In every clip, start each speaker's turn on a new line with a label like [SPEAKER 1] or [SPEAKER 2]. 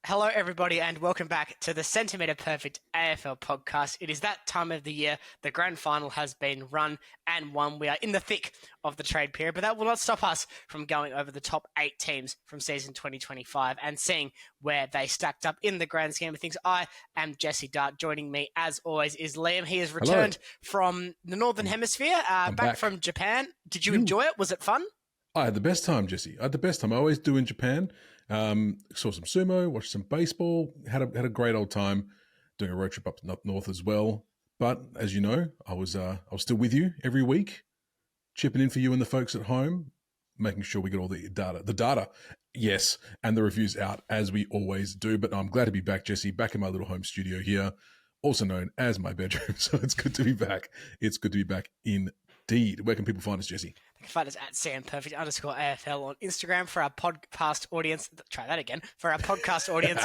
[SPEAKER 1] Hello, everybody, and welcome back to the Centimetre Perfect AFL podcast. It is that time of the year. The grand final has been run and won. We are in the thick of the trade period, but that will not stop us from going over the top 8 teams from season 2025 and seeing where they stacked up in the grand scheme of things. I am Jesse Dart. Joining me, as always, is Liam. He has returned from the Northern Hemisphere, back from Japan. Did you enjoy it? Was it fun?
[SPEAKER 2] I had the best time, Jesse. I had the best time. I always do in Japan. Saw some sumo, watched some baseball, had a great old time doing a road trip up north as well. But as you know, I was still with you every week, chipping in for you and the folks at home, making sure we get all the data, yes, and the reviews out as we always do. But I'm glad to be back, Jesse, back in my little home studio here, also known as my bedroom. So it's good to be back. It's good to be back indeed. Where can people find us, Jesse?
[SPEAKER 1] They can find us at @SamPerfect_AFL on Instagram. For our podcast audience, try that again. For our podcast audience,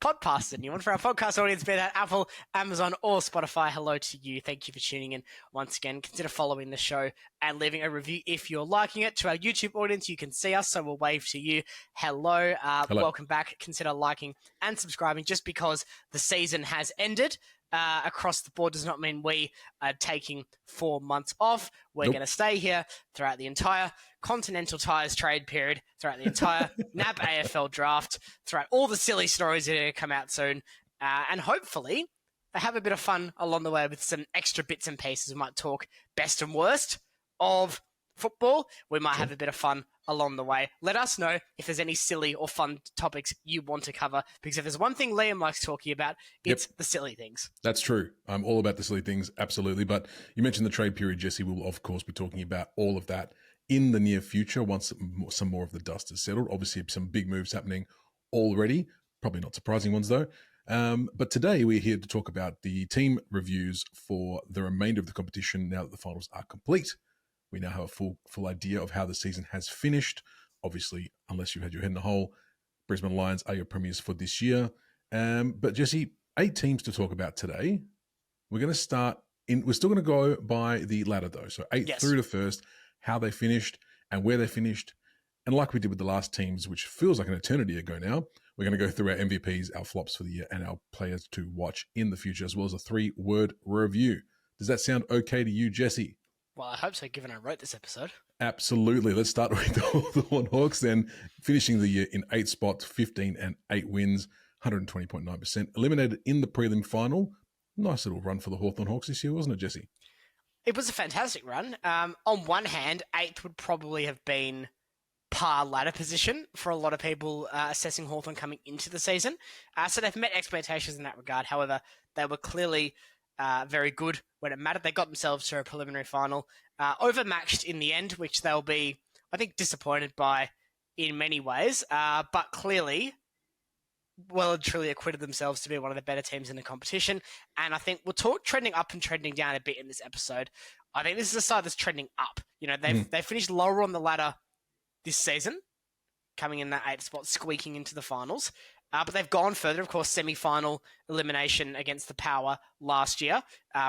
[SPEAKER 1] Podpast, the new one. For our podcast audience, be that Apple, Amazon, or Spotify, hello to you. Thank you for tuning in once again. Consider following the show and leaving a review if you're liking it. To our YouTube audience, you can see us, so we'll wave to you. Hello. Welcome back. Consider liking and subscribing. Just because the season has ended across the board does not mean we are taking 4 months off. We're going to stay here throughout the entire Continental Tires trade period, throughout the entire NAB AFL draft, throughout all the silly stories that are going to come out soon, and hopefully have a bit of fun along the way with some extra bits and pieces. We might talk best and worst of football. We might have a bit of fun along the way. Let us know if there's any silly or fun topics you want to cover, because if there's one thing Liam likes talking about, it's the silly things.
[SPEAKER 2] That's true. I'm all about the silly things, absolutely. But you mentioned the trade period, Jesse. We'll, of course, be talking about all of that in the near future once some more of the dust is settled. Obviously, some big moves happening already. Probably not surprising ones, though. But today we're here to talk about the team reviews for the remainder of the competition now that the finals are complete. We now have a full idea of how the season has finished. Obviously, unless you had your head in the hole, Brisbane Lions are your premiers for this year. But Jesse, 8 teams to talk about today. We're going to start in. We're still going to go by the ladder though. So 8 through to first, how they finished and where they finished. And like we did with the last teams, which feels like an eternity ago now, we're going to go through our MVPs, our flops for the year, and our players to watch in the future, as well as a 3-word review. Does that sound okay to you, Jesse?
[SPEAKER 1] Well, I hope so, given I wrote this episode.
[SPEAKER 2] Absolutely. Let's start with the Hawthorn Hawks then, finishing the year in 8 spots, 15 and 8 wins, 120.9%. Eliminated in the prelim final. Nice little run for the Hawthorn Hawks this year, wasn't it, Jesse?
[SPEAKER 1] It was a fantastic run. On one hand, 8th would probably have been par ladder position for a lot of people assessing Hawthorn coming into the season. So they've met expectations in that regard. However, they were clearly very good when it mattered. They got themselves to a preliminary final, overmatched in the end, which they'll be, I think, disappointed by in many ways, but clearly well and truly acquitted themselves to be one of the better teams in the competition. And I think we'll talk trending up and trending down a bit in this episode. I think this is a side that's trending up. You know, they've finished lower on the ladder this season, coming in that 8th spot, squeaking into the finals. But they've gone further, of course, semi-final elimination against the Power last year,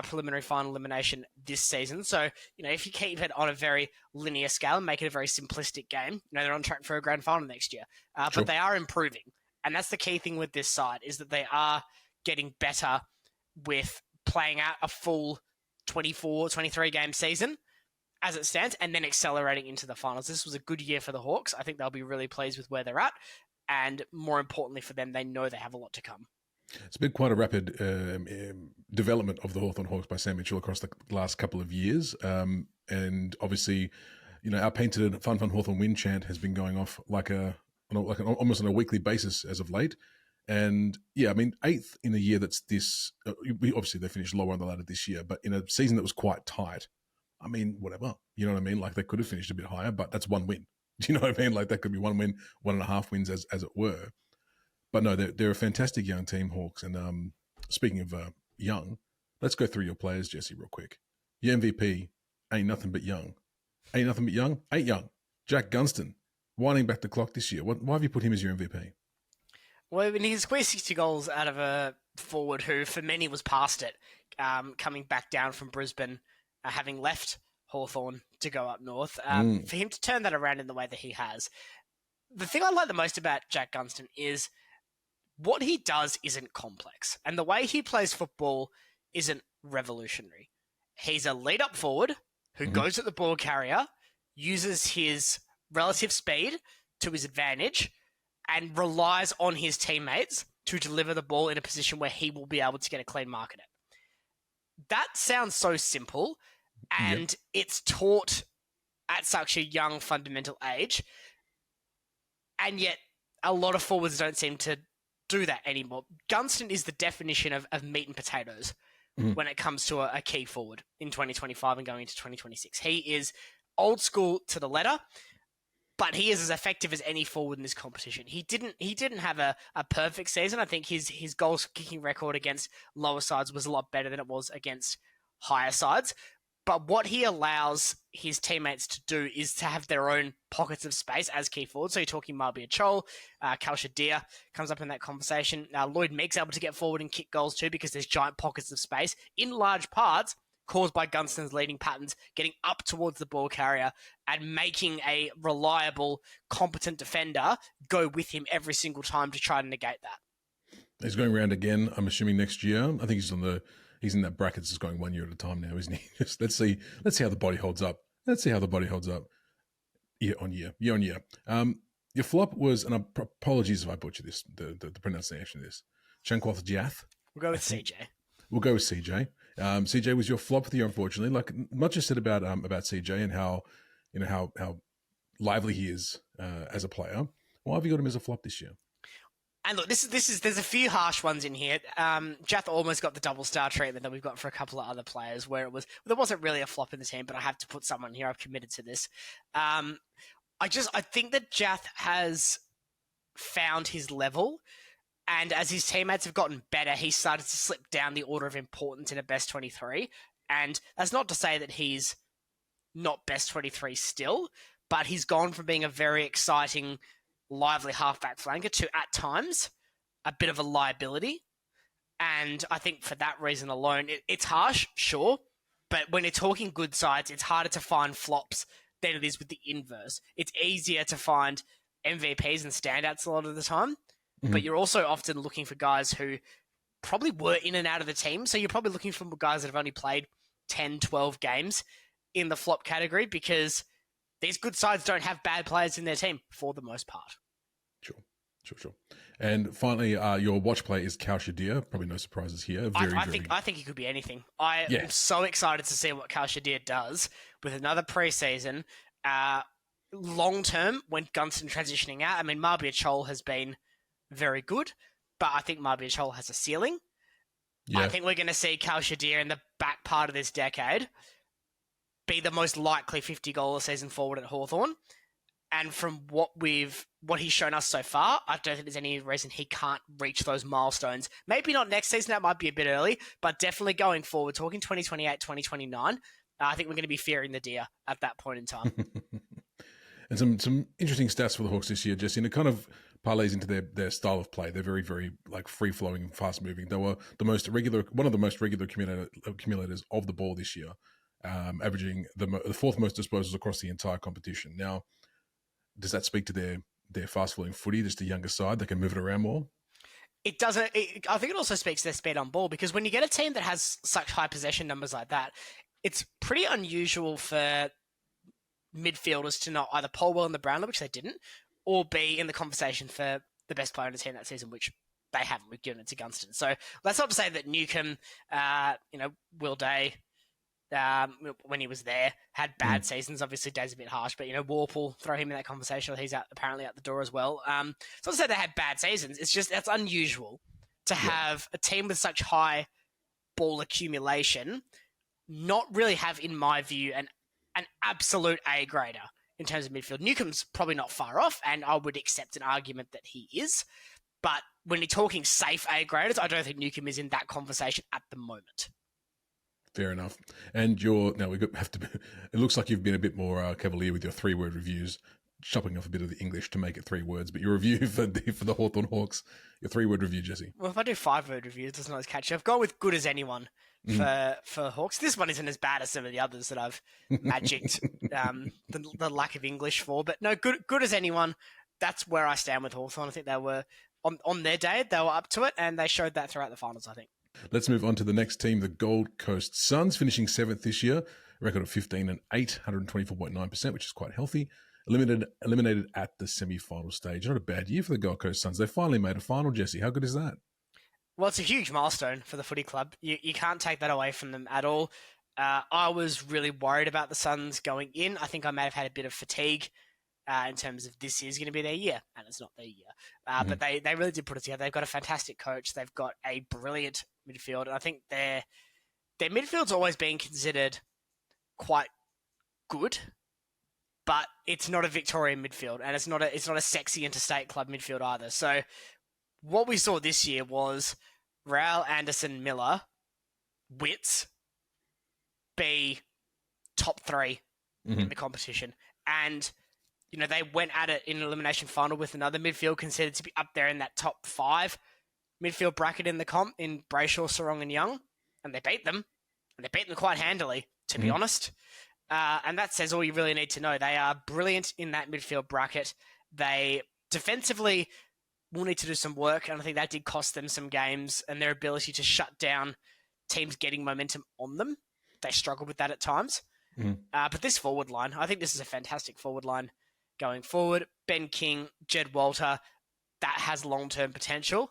[SPEAKER 1] preliminary final elimination this season. So, you know, if you keep it on a very linear scale and make it a very simplistic game, you know, they're on track for a grand final next year. Sure. But they are improving. And that's the key thing with this side, is that they are getting better with playing out a full 24, 23 game season as it stands, and then accelerating into the finals. This was a good year for the Hawks. I think they'll be really pleased with where they're at. And more importantly for them, they know they have a lot to come.
[SPEAKER 2] It's been quite a rapid development of the Hawthorn Hawks by Sam Mitchell across the last couple of years. And obviously, you know, our painted Fun Hawthorn win chant has been going off almost on a weekly basis as of late. And yeah, I mean, 8th in a year that's this, obviously they finished lower on the ladder this year, but in a season that was quite tight, I mean, whatever, you know what I mean? Like they could have finished a bit higher, but that's one win. Do you know what I mean? Like that could be 1 win, 1.5 wins as it were. But no, they're a fantastic young team, Hawks. And speaking of young, let's go through your players, Jesse, real quick. Your MVP ain't nothing but young. Ain't nothing but young? Ain't young. Jack Gunston, winding back the clock this year. Why have you put him as your MVP?
[SPEAKER 1] Well, I mean, he squared 60 goals out of a forward who, for many, was past it, coming back down from Brisbane, having left Hawthorn to go up north. For him to turn that around in the way that he has. The thing I like the most about Jack Gunston is what he does isn't complex, and the way he plays football isn't revolutionary. He's a lead-up forward who goes at the ball carrier, uses his relative speed to his advantage, and relies on his teammates to deliver the ball in a position where he will be able to get a clean mark at it. That sounds so simple, and it's taught at such a young fundamental age, and yet a lot of forwards don't seem to do that anymore. Gunston is the definition of meat and potatoes when it comes to a key forward in 2025 and going into 2026. He is old school to the letter, but he is as effective as any forward in this competition. He didn't have a perfect season. I think his goals kicking record against lower sides was a lot better than it was against higher sides. But what he allows his teammates to do is to have their own pockets of space as key forwards. So you're talking Marbia Chol, Cal Shadir comes up in that conversation. Lloyd Meek's able to get forward and kick goals too because there's giant pockets of space, in large parts caused by Gunston's leading patterns, getting up towards the ball carrier and making a reliable, competent defender go with him every single time to try to negate that.
[SPEAKER 2] He's going around again, I'm assuming next year. I think he's in that bracket, just going 1 year at a time now, isn't he? Just let's see how the body holds up. Year on year. Your flop was, and apologies if I butcher this, the pronunciation of this, Chankwath Jath.
[SPEAKER 1] We'll go with CJ.
[SPEAKER 2] We'll go with CJ. CJ was your flop for the year, unfortunately. Like much is said about CJ and how lively he is as a player. Why have you got him as a flop this year?
[SPEAKER 1] And look, there's a few harsh ones in here. Jath almost got the double star treatment that we've got for a couple of other players where there wasn't really a flop in the team, but I have to put someone here. I've committed to this. I think that Jath has found his level, and as his teammates have gotten better, he started to slip down the order of importance in a best 23. And that's not to say that he's not best 23 still, but he's gone from being a very exciting, lively halfback flanker to, at times, a bit of a liability. And I think for that reason alone, it's harsh, sure, but when you're talking good sides, it's harder to find flops than it is with the inverse. It's easier to find MVPs and standouts a lot of the time, but you're also often looking for guys who probably were in and out of the team, so you're probably looking for guys that have only played 10, 12 games in the flop category because these good sides don't have bad players in their team for the most part.
[SPEAKER 2] Sure. And finally, your watch play is Cal Shadir. Probably no surprises here.
[SPEAKER 1] I think he could be anything. I am so excited to see what Cal Shadir does with another preseason. Long term, when Gunston transitioning out, I mean, Marbia Chol has been very good, but I think Marbia Chol has a ceiling. Yeah. I think we're going to see Cal Shadir in the back part of this decade be the most likely 50-goal a season forward at Hawthorn. And from what he's shown us so far, I don't think there's any reason he can't reach those milestones. Maybe not next season, that might be a bit early, but definitely going forward, talking 2028, 2029, I think we're going to be fearing the deer at that point in time.
[SPEAKER 2] And some interesting stats for the Hawks this year, Jesse, and it kind of parlays into their style of play. They're very, very like free-flowing, fast-moving. They were one of the most regular accumulators of the ball this year, averaging the fourth most disposals across the entire competition. Now, does that speak to their fast-flowing footy, just a younger side that can move it around more?
[SPEAKER 1] It doesn't. I think it also speaks to their speed on ball because when you get a team that has such high possession numbers like that, it's pretty unusual for midfielders to not either poll well in the Brownlow, which they didn't, or be in the conversation for the best player on the team that season, which they haven't. We've given it to Gunston. So that's not to say that Newcomb, Will Day, when he was there, had bad seasons. Obviously, Day's a bit harsh, but, Warple, throw him in that conversation. He's apparently out the door as well. It's not to say they had bad seasons. It's just that's unusual to have a team with such high ball accumulation not really have, in my view, an absolute A-grader in terms of midfield. Newcomb's probably not far off, and I would accept an argument that he is. But when you're talking safe A-graders, I don't think Newcomb is in that conversation at the moment.
[SPEAKER 2] Fair enough. And it looks like you've been a bit more cavalier with your 3-word reviews, chopping off a bit of the English to make it 3 words. But your review for the Hawthorn Hawks, your 3-word review, Jesse.
[SPEAKER 1] Well, if I do 5-word reviews, it doesn't always catch you. I've gone with good as anyone for Hawks. This one isn't as bad as some of the others that I've magicked the lack of English for. But no, good as anyone. That's where I stand with Hawthorn. I think they were on their day, they were up to it, and they showed that throughout the finals, I think.
[SPEAKER 2] Let's move on to the next team, the Gold Coast Suns, finishing 7th this year, a record of 15-8, 124.9%, which is quite healthy. Eliminated at the semi-final stage. Not a bad year for the Gold Coast Suns. They finally made a final, Jesse. How good is that?
[SPEAKER 1] Well, it's a huge milestone for the footy club. You can't take that away from them at all. I was really worried about the Suns going in. I think I may have had a bit of fatigue in terms of this is going to be their year, and it's not their year. But they really did put it together. They've got a fantastic coach. They've got a brilliant midfield. And I think their midfield's always been considered quite good, but it's not a Victorian midfield, and it's not a sexy interstate club midfield either. So what we saw this year was Raul, Anderson, Miller, Witts be top 3 in the competition. And, they went at it in an elimination final with another midfield considered to be up there in that top 5 midfield bracket in the comp in Brayshaw, Sarong and Young. And they beat them. And they beat them quite handily, to be honest. And that says all you really need to know. They are brilliant in that midfield bracket. They defensively will need to do some work, and I think that did cost them some games and their ability to shut down teams getting momentum on them. They struggled with that at times. But this forward line, I think this is a fantastic forward line going forward. Ben King, Jed Walter, that has long-term potential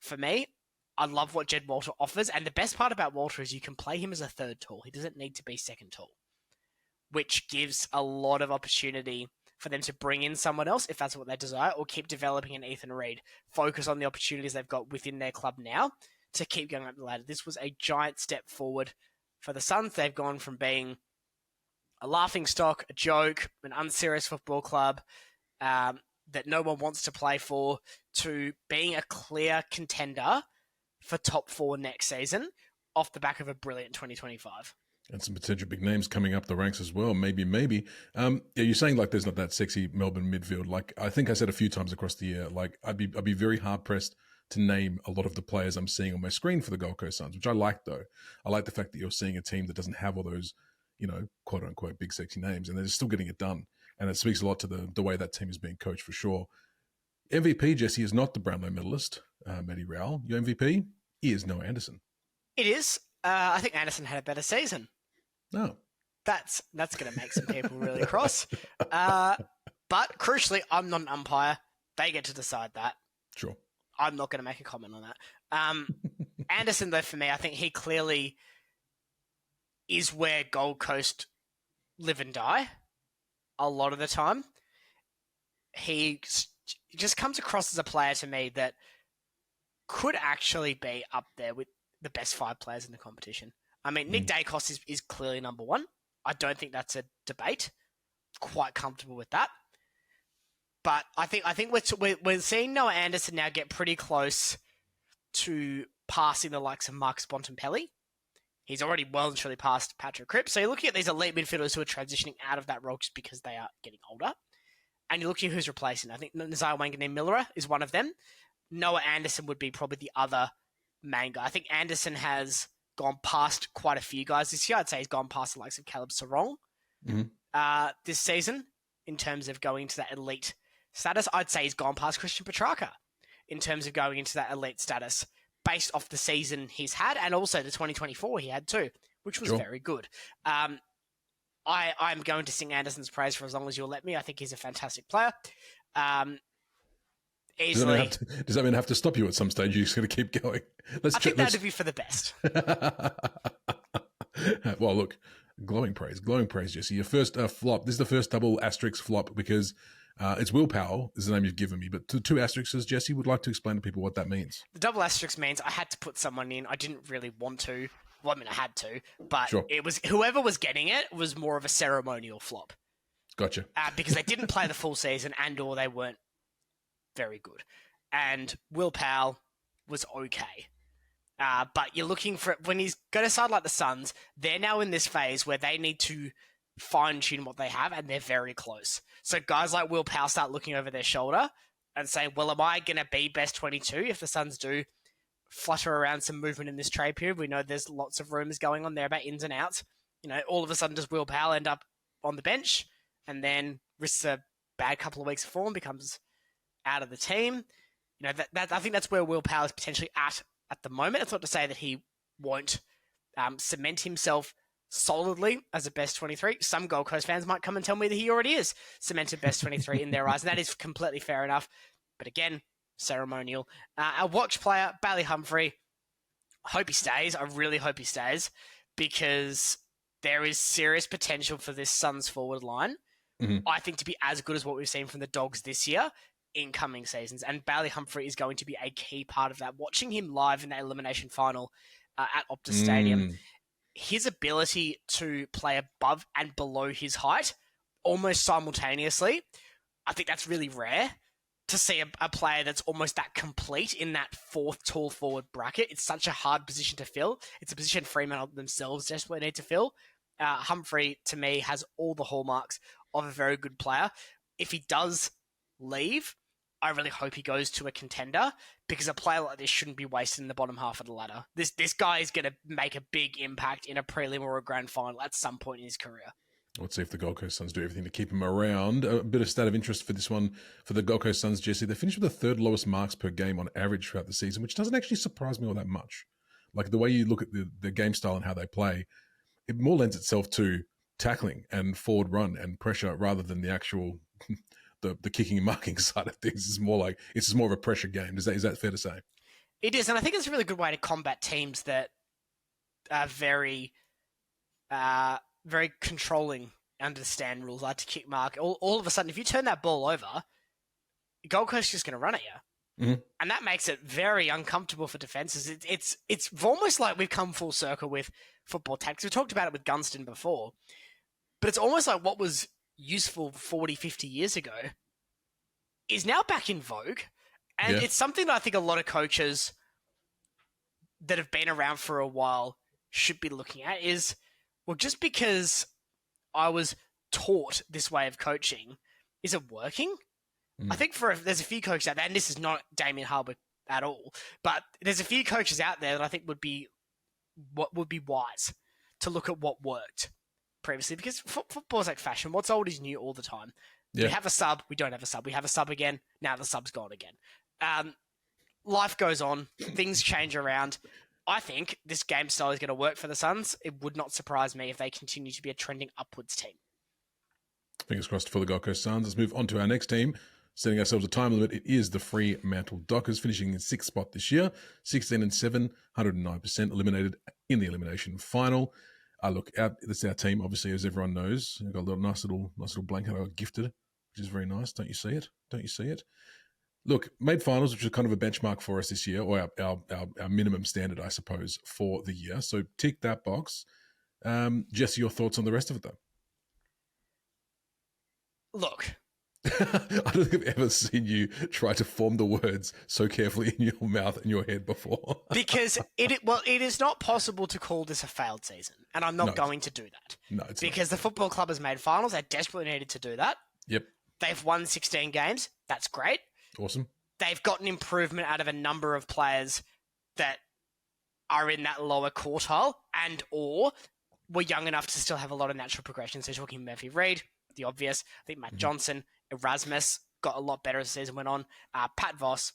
[SPEAKER 1] for me. I love what Jed Walter offers, and the best part about Walter is you can play him as a third tall. He doesn't need to be second tall, which gives a lot of opportunity for them to bring in someone else if that's what they desire, or keep developing an Ethan Reid. Focus on the opportunities they've got within their club now to keep going up the ladder. This was a giant step forward for the Suns. They've gone from being a laughingstock, a joke, an unserious football club that no one wants to play for, to being a clear contender for top 4 next season off the back of a brilliant 2025.
[SPEAKER 2] And some potential big names coming up the ranks as well. Maybe. You're saying like there's not that sexy Melbourne midfield. Like I think I said a few times across the year, like I'd be very hard pressed to name a lot of the players I'm seeing on my screen for the Gold Coast Suns, which I like though. I like the fact that you're seeing a team that doesn't have all those, quote unquote big sexy names, and they're still getting it done. And it speaks a lot to the way that team is being coached for sure. MVP, Jesse, is not the Brownlow medalist, Matty Rowell. Your MVP is Noah Anderson.
[SPEAKER 1] It is. I think Anderson had a better season.
[SPEAKER 2] No.
[SPEAKER 1] That's going to make some people really cross. But crucially, I'm not an umpire. They get to decide that.
[SPEAKER 2] Sure.
[SPEAKER 1] I'm not going to make a comment on that. Anderson, though, for me, I think he clearly is where Gold Coast live and die a lot of the time. He just comes across as a player to me that could actually be up there with the best 5 players in the competition. I mean, Nick Dacos is clearly number 1. I don't think that's a debate. Quite comfortable with that. But I think we're seeing Noah Anderson now get pretty close to passing the likes of Marcus Bontempelli. He's already well and truly passed Patrick Cripps. So you're looking at these elite midfielders who are transitioning out of that role just because they are getting older. And you're looking at who's replacing. I think Nazar Wanganeen-Miller is one of them. Noah Anderson would be probably the other main guy. I think Anderson has gone past quite a few guys this year. I'd say he's gone past the likes of Caleb Sarong this season in terms of going into that elite status. I'd say he's gone past Christian Petrarca in terms of going into that elite status based off the season he's had and also the 2024 he had too, which was very good. I'm going to sing Anderson's praise for as long as you'll let me. I think he's a fantastic player. Easily.
[SPEAKER 2] Does that mean I have to stop you at some stage? You're just going to keep going?
[SPEAKER 1] I think that would be for the best.
[SPEAKER 2] Well, look, glowing praise, Jesse. Your first flop. This is the first double asterisk flop because it's Will Powell is the name you've given me, but two asterisks, Jesse, would like to explain to people what that means.
[SPEAKER 1] The double asterisk means I had to put someone in. I didn't really want to. Well, I mean, I had to, but It was whoever was getting it was more of a ceremonial flop.
[SPEAKER 2] Gotcha.
[SPEAKER 1] Because they didn't play the full season and/or they weren't very good. And Will Powell was okay. But you're looking for, when he's got a side like the Suns, they're now in this phase where they need to fine-tune what they have, and they're very close. So guys like Will Powell start looking over their shoulder and say, well, am I going to be best 22 if the Suns do flutter around some movement in this trade period? We know there's lots of rumours going on there about ins and outs. All of a sudden does Will Powell end up on the bench and then risks a bad couple of weeks of form, becomes out of the team? I think that's where Will Power is potentially at the moment. It's not to say that he won't cement himself solidly as a best 23. Some Gold Coast fans might come and tell me that he already is cemented best 23 in their eyes, and that is completely fair enough. But again, ceremonial. Our watch player, Bailey Humphrey, hope he stays. I really hope he stays, because there is serious potential for this Suns forward line, I think, to be as good as what we've seen from the Dogs this year in coming seasons. And Bailey Humphrey is going to be a key part of that. Watching him live in that elimination final at Optus Stadium, his ability to play above and below his height almost simultaneously, I think that's really rare to see a player that's almost that complete in that fourth tall forward bracket. It's such a hard position to fill. It's a position Fremantle themselves desperately need to fill. Humphrey, to me, has all the hallmarks of a very good player. If he does leave, I really hope he goes to a contender, because a player like this shouldn't be wasted in the bottom half of the ladder. This guy is going to make a big impact in a prelim or a grand final at some point in his career.
[SPEAKER 2] Let's see if the Gold Coast Suns do everything to keep him around. A bit of stat of interest for this one for the Gold Coast Suns, Jesse. They finished with the third lowest marks per game on average throughout the season, which doesn't actually surprise me all that much. Like, the way you look at the game style and how they play, it more lends itself to tackling and forward run and pressure rather than the actual the kicking and marking side of things. It's more of a pressure game. Is that fair to say?
[SPEAKER 1] It is, and I think it's a really good way to combat teams that are very very controlling, understand rules, like to kick mark. All of a sudden, if you turn that ball over, Gold Coast is just going to run at you. And that makes it very uncomfortable for defences. It's almost like we've come full circle with football tactics. We talked about it with Gunston before, but it's almost like what was useful 40, 50 years ago is now back in vogue. And it's something that I think a lot of coaches that have been around for a while should be looking at is, well, just because I was taught this way of coaching, is it working? I think there's a few coaches out there, and this is not Damien Hardwick at all, but there's a few coaches out there that I think would be wise to look at what worked previously, because football's like fashion. What's old is new all the time. We have a sub, we don't have a sub. We have a sub again, now the sub's gone again. Life goes on, things change around. I think this game style is going to work for the Suns. It would not surprise me if they continue to be a trending upwards team.
[SPEAKER 2] Fingers crossed for the Gold Coast Suns. Let's move on to our next team. Setting ourselves a time limit, it is the Fremantle Dockers, finishing in 6th spot this year, 16-7, 109% eliminated in the elimination final. That's our team, obviously, as everyone knows. We've got a nice little blanket I got gifted, which is very nice. Don't you see it? Look, made finals, which is kind of a benchmark for us this year, or our minimum standard, I suppose, for the year. So tick that box. Jesse, your thoughts on the rest of it, though?
[SPEAKER 1] Look,
[SPEAKER 2] I don't think I've ever seen you try to form the words so carefully in your mouth and your head before.
[SPEAKER 1] Because it is not possible to call this a failed season, and I'm not going to do that.
[SPEAKER 2] No, it's
[SPEAKER 1] because the football club has made finals. They desperately needed to do that.
[SPEAKER 2] Yep.
[SPEAKER 1] They've won 16 games. That's great.
[SPEAKER 2] Awesome.
[SPEAKER 1] They've gotten improvement out of a number of players that are in that lower quartile and or were young enough to still have a lot of natural progression. So talking Murphy Reid, the obvious. I think Matt Johnson, Erasmus got a lot better as the season went on. Pat Voss,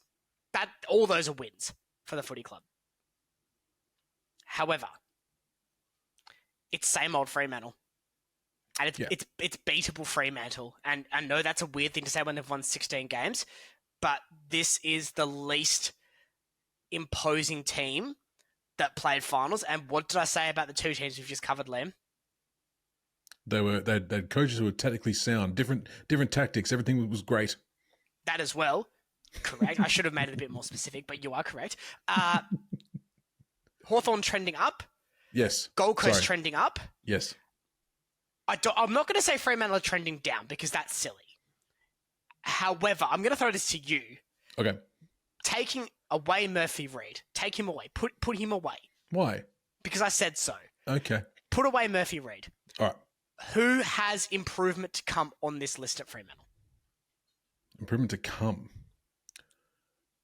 [SPEAKER 1] all those are wins for the footy club. However, it's same old Fremantle. And it's beatable Fremantle. And I know that's a weird thing to say when they've won 16 games, but this is the least imposing team that played finals. And what did I say about the two teams we've just covered, Liam?
[SPEAKER 2] They had coaches who were technically sound, different tactics. Everything was great.
[SPEAKER 1] That as well. Correct. I should have made it a bit more specific, but you are correct. Hawthorn trending up.
[SPEAKER 2] Yes.
[SPEAKER 1] Gold Coast trending up.
[SPEAKER 2] Yes.
[SPEAKER 1] I'm not going to say Fremantle are trending down because that's silly. However, I'm going to throw this to you.
[SPEAKER 2] Okay.
[SPEAKER 1] Taking away Murphy Reid. Take him away. Put him away.
[SPEAKER 2] Why?
[SPEAKER 1] Because I said so.
[SPEAKER 2] Okay.
[SPEAKER 1] Put away Murphy Reid.
[SPEAKER 2] All right.
[SPEAKER 1] Who has improvement to come on this list at Fremantle?
[SPEAKER 2] Improvement to come.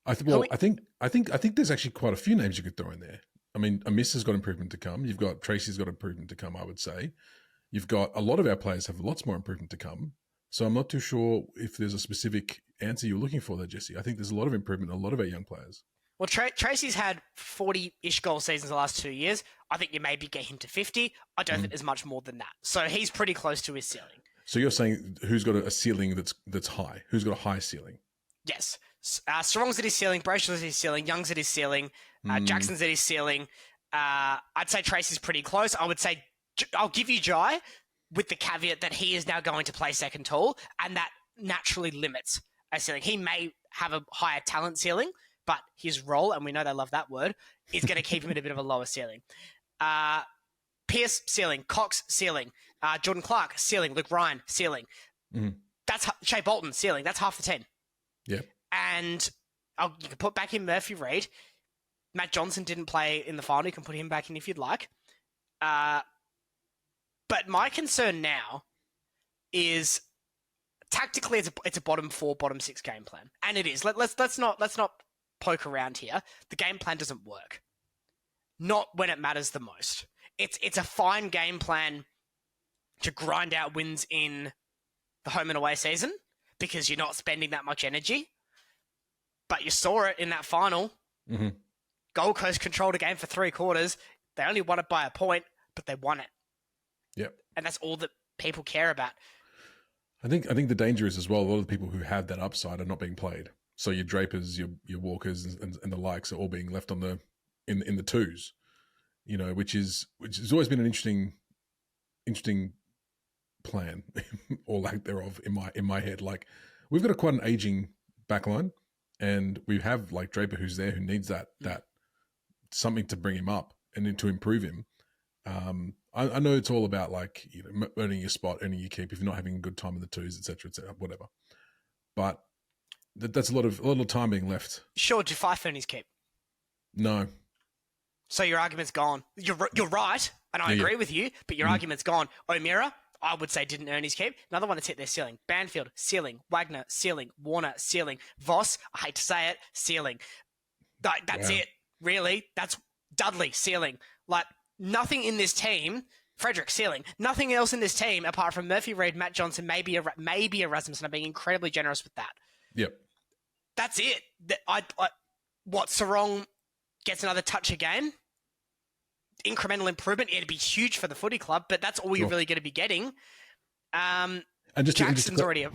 [SPEAKER 2] I think there's actually quite a few names you could throw in there. I mean, Amiss has got improvement to come. You've got Tracy's got improvement to come, I would say. You've got a lot of our players have lots more improvement to come. So I'm not too sure if there's a specific answer you're looking for there, Jesse. I think there's a lot of improvement in a lot of our young players.
[SPEAKER 1] Well, Tracy's had 40-ish goal seasons the last 2 years. I think you maybe get him to 50. I don't think there's much more than that. So he's pretty close to his ceiling.
[SPEAKER 2] So you're saying who's got a ceiling that's high? Who's got a high ceiling?
[SPEAKER 1] Yes. Strong's at his ceiling, Brachel's at his ceiling, Young's at his ceiling, Jackson's at his ceiling. I'd say Tracy's pretty close. I would say I'll give you Jai with the caveat that he is now going to play second tall, and that naturally limits a ceiling. He may have a higher talent ceiling, but his role, and we know they love that word, is going to keep him at a bit of a lower ceiling. Pierce, ceiling. Cox, ceiling. Jordan Clark, ceiling. Luke Ryan, ceiling. That's Shea Bolton, ceiling. That's half the team.
[SPEAKER 2] Yeah.
[SPEAKER 1] And you can put back in Murphy Reid. Matt Johnson didn't play in the final. You can put him back in if you'd like. But my concern now is tactically it's a bottom 4, bottom 6 game plan, and it is. Let's not poke around here. The game plan doesn't work. Not when it matters the most. It's a fine game plan to grind out wins in the home and away season because you're not spending that much energy. But you saw it in that final. Gold Coast controlled a game for 3 quarters. They only won it by a point, but they won it.
[SPEAKER 2] Yep.
[SPEAKER 1] And that's all that people care about.
[SPEAKER 2] I think the danger is as well, a lot of the people who have that upside are not being played. So your Drapers, your Walkers and the likes are all being left on the in the twos, which has always been an interesting plan or lack thereof in my head. Like, we've got quite an aging backline, and we have like Draper who's there who needs that something to bring him up and then to improve him. I know it's all about like earning your spot, earning your keep if you're not having a good time in the twos, etc., whatever. But that's a lot of time being left. Sure, did Fife earn his keep? No.
[SPEAKER 1] So your argument's gone. You're right, and I agree with you, but your argument's gone. O'Meara, I would say, didn't earn his keep. Another one that's hit their ceiling. Banfield, ceiling. Wagner, ceiling. Warner, ceiling. Voss, I hate to say it, ceiling. That's it, really. That's Dudley, ceiling. Like, nothing in this team, Frederick, ceiling. Nothing else in this team apart from Murphy Reid, Matt Johnson, maybe Erasmussen. I'm being incredibly generous with that.
[SPEAKER 2] Yep.
[SPEAKER 1] That's it. What, Sarong gets another touch a game? Incremental improvement. It'd be huge for the footy club, but that's all you're really going to be getting. Jackson's already a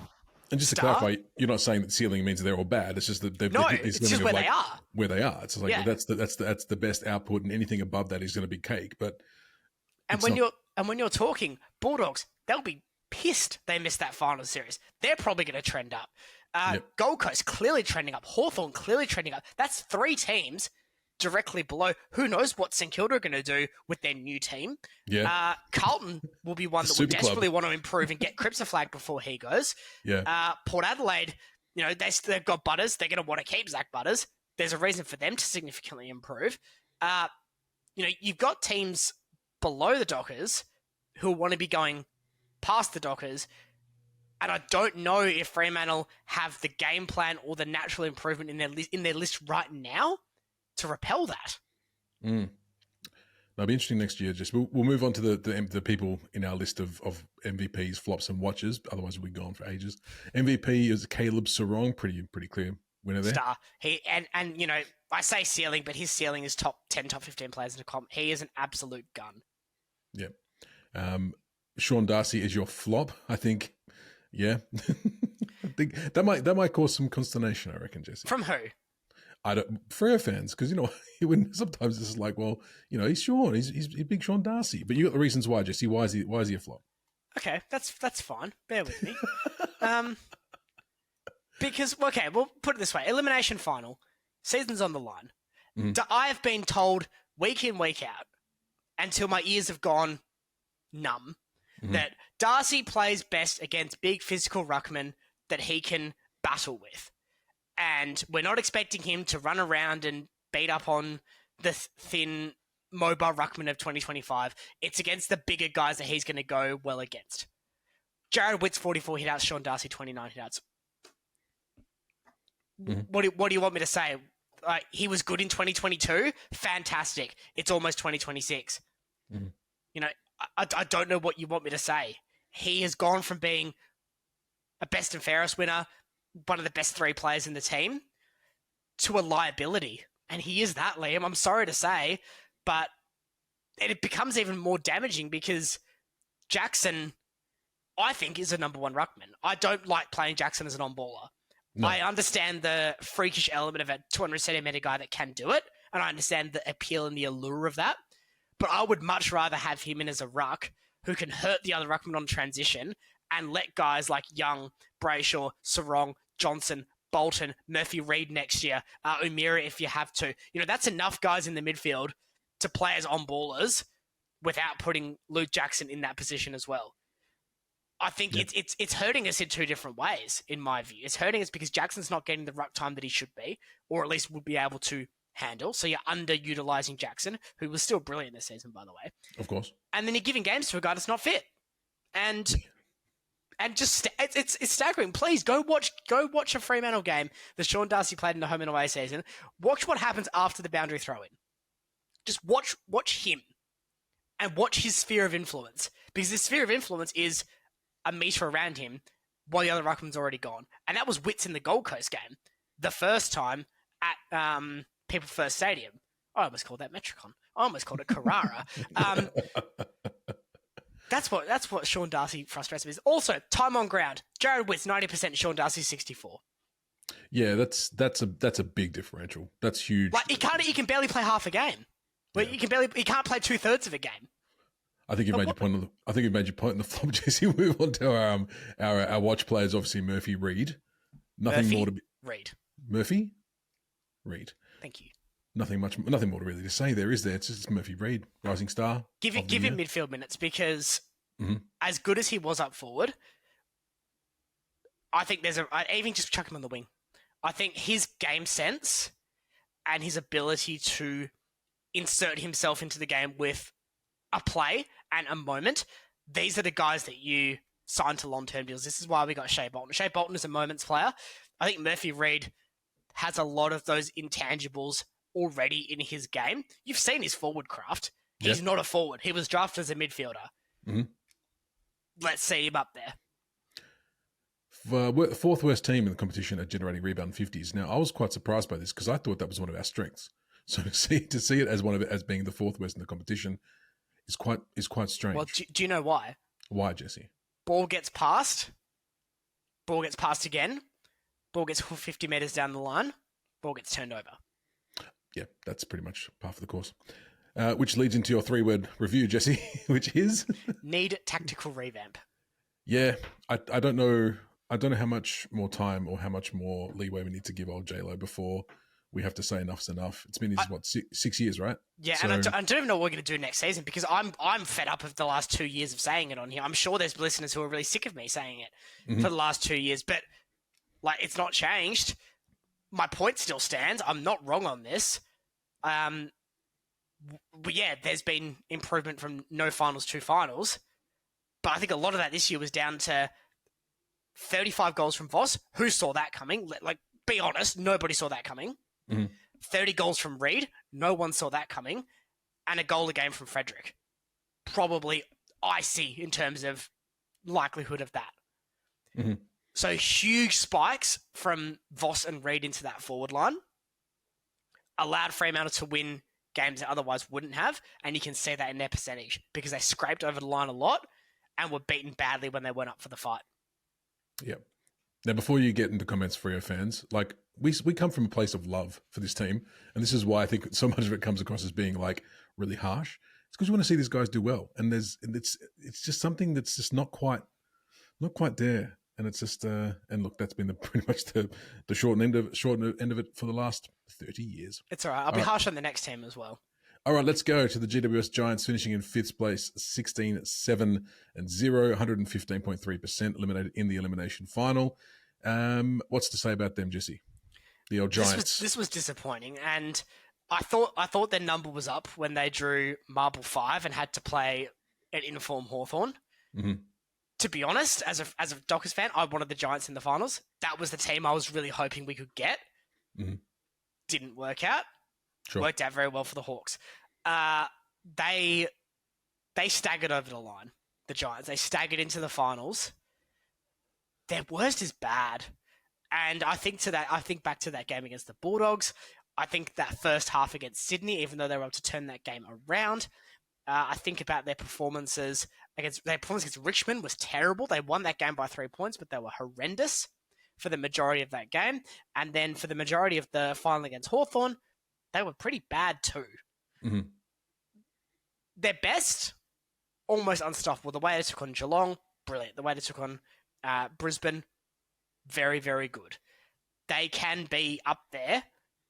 [SPEAKER 2] And just to clarify, you're not saying that ceiling means they're all bad. It's just that
[SPEAKER 1] it's just where they are.
[SPEAKER 2] Where they are. It's like that's the best output, and anything above that is going to be cake. But when you're talking Bulldogs, they'll be pissed they missed that final series. They're probably going to trend up. Gold Coast clearly trending up. Hawthorn clearly trending up. That's 3 teams directly below. Who knows what St Kilda are going to do with their new team? Yeah. Carlton will be one that we desperately want to improve and get Cripps a flag before he goes. Yeah.
[SPEAKER 1] Port Adelaide, they've got Butters. They're going to want to keep Zach Butters. There's a reason for them to significantly improve. You've got teams below the Dockers who want to be going past the Dockers. And I don't know if Fremantle have the game plan or the natural improvement in their list right now to repel that.
[SPEAKER 2] That'll be interesting next year. Just we'll move on to the people in our list of MVPs, flops, and watches. Otherwise, we'll be gone for ages. MVP is Caleb Sarong, pretty clear winner there.
[SPEAKER 1] Star. I say ceiling, but his ceiling is top 10, top 15 players in the comp. He is an absolute gun.
[SPEAKER 2] Yep. Sean Darcy is your flop, I think. Yeah, I think that might cause some consternation. I reckon, Jesse.
[SPEAKER 1] From who?
[SPEAKER 2] I don't. Freo fans, because sometimes it's like, well, he's Sean, he's big Sean Darcy, but you got the reasons why, Jesse. Why is he a flop?
[SPEAKER 1] Okay, that's fine. Bear with me. Because we'll put it this way: elimination final, season's on the line. I have been told week in, week out, until my ears have gone numb, that Darcy plays best against big physical ruckmen that he can battle with. And we're not expecting him to run around and beat up on the thin, mobile ruckman of 2025. It's against the bigger guys that he's going to go well against. Jared Witt's 44 hitouts, Sean Darcy 29 hitouts. What do you want me to say? He was good in 2022? Fantastic. It's almost 2026. I don't know what you want me to say. He has gone from being a best and fairest winner, one of the best 3 players in the team, to a liability. And he is that, Liam. I'm sorry to say, but it becomes even more damaging because Jackson, I think, is a number 1 ruckman. I don't like playing Jackson as an on-baller. No. I understand the freakish element of a 200-centimetre guy that can do it, and I understand the appeal and the allure of that. But I would much rather have him in as a ruck who can hurt the other ruckman on transition and let guys like Young, Brayshaw, Sarong, Johnson, Bolton, Murphy-Reid next year, Umira if you have to. That's enough guys in the midfield to play as on-ballers without putting Luke Jackson in that position as well. I think it's hurting us in 2 different ways, in my view. It's hurting us because Jackson's not getting the ruck time that he should be, or at least would be able to handle. So you're underutilizing Jackson, who was still brilliant this season, by the way.
[SPEAKER 2] Of course.
[SPEAKER 1] And then you're giving games to a guy that's not fit. And just it's staggering. Please go watch a Fremantle game that Sean Darcy played in the home and away season. Watch what happens after the boundary throw-in. Just watch him and watch his sphere of influence, because his sphere of influence is a metre around him while the other ruckman's already gone. And that was Witts in the Gold Coast game, the first time at People First Stadium. I almost called that Metricon. I almost called it Carrara. That's what Sean Darcy frustrates me. Also, time on ground. Jared Witts 90%, Sean Darcy 64.
[SPEAKER 2] Yeah, that's a big differential. That's huge.
[SPEAKER 1] Like he can barely play half a game. Well, he can't play 2/3 of a game.
[SPEAKER 2] I think you've made your point. On the flop, Jesse. Move on to our watch players. Obviously, Murphy-Reid. Nothing more to be. Murphy-Reid.
[SPEAKER 1] Thank you.
[SPEAKER 2] Nothing more really to say there, is there? It's just Murphy-Reid, rising star.
[SPEAKER 1] Give him midfield minutes, because as good as he was up forward, I think even just chuck him on the wing. I think his game sense and his ability to insert himself into the game with a play and a moment, these are the guys that you sign to long-term deals. This is why we got Shea Bolton. Shea Bolton is a moments player. I think Murphy-Reid has a lot of those intangibles already in his game. You've seen his forward craft. He's not a forward. He was drafted as a midfielder. Mm-hmm. Let's see him up there.
[SPEAKER 2] Fourth worst team in the competition at generating rebound 50s. Now, I was quite surprised by this because I thought that was one of our strengths. So to see it as being the fourth worst in the competition is quite strange.
[SPEAKER 1] Well, do you know why?
[SPEAKER 2] Why, Jesse?
[SPEAKER 1] Ball gets passed again. Ball gets 50 metres down the line. Ball gets turned over.
[SPEAKER 2] Yeah, that's pretty much par for the course. Which leads into your 3-word review, Jesse, which is
[SPEAKER 1] need tactical revamp.
[SPEAKER 2] Yeah, I don't know how much more time or how much more leeway we need to give old J-Lo before we have to say enough's enough. It's been 6 years, right?
[SPEAKER 1] Yeah, so, and I don't even know what we're going to do next season, because I'm fed up of the last 2 years of saying it on here. I'm sure there's listeners who are really sick of me saying it for the last 2 years, but it's not changed. My point still stands. I'm not wrong on this. There's been improvement from no finals to finals, but I think a lot of that this year was down to 35 goals from Voss. Who saw that coming? Be honest, nobody saw that coming. 30 goals from Reid. No one saw that coming. And a goal a game from Frederick. Probably icy in terms of likelihood of that. Mm-hmm. So huge spikes from Voss and Reid into that forward line allowed Fremantle to win games that otherwise wouldn't have. And you can see that in their percentage, because they scraped over the line a lot and were beaten badly when they went up for the fight.
[SPEAKER 2] Yep. Now, before you get into comments for your fans, we come from a place of love for this team, and this is why I think so much of it comes across as being really harsh. It's because we want to see these guys do well, and it's just something that's just not quite there, and it's just and look, that's been pretty much the short end of it for the last 30 years.
[SPEAKER 1] It's all right. I'll be harsh on the next team as well.
[SPEAKER 2] All right, let's go to the GWS Giants, finishing in 5th place, 16-7-0, 115.3% eliminated in the elimination final. What's to say about them, Jesse? The old Giants.
[SPEAKER 1] This was disappointing, and I thought their number was up when they drew Marble 5 and had to play an informed Hawthorn. Mm-hmm. To be honest, as a Dockers fan, I wanted the Giants in the finals. That was the team I was really hoping we could get. Mm-hmm. Didn't work out. Sure. Worked out very well for the Hawks. They staggered over the line, the Giants. They staggered into the finals. their worst is bad. And I think back to that game against the Bulldogs. I think that first half against Sydney, even though they were able to turn that game around, I think about their performances against Richmond was terrible. They won that game by 3 points, but they were horrendous for the majority of that game. And then for the majority of the final against Hawthorn, they were pretty bad too.
[SPEAKER 2] Mm-hmm.
[SPEAKER 1] Their best, almost unstoppable. The way they took on Geelong, brilliant. The way they took on Brisbane, very, very good. They can be up there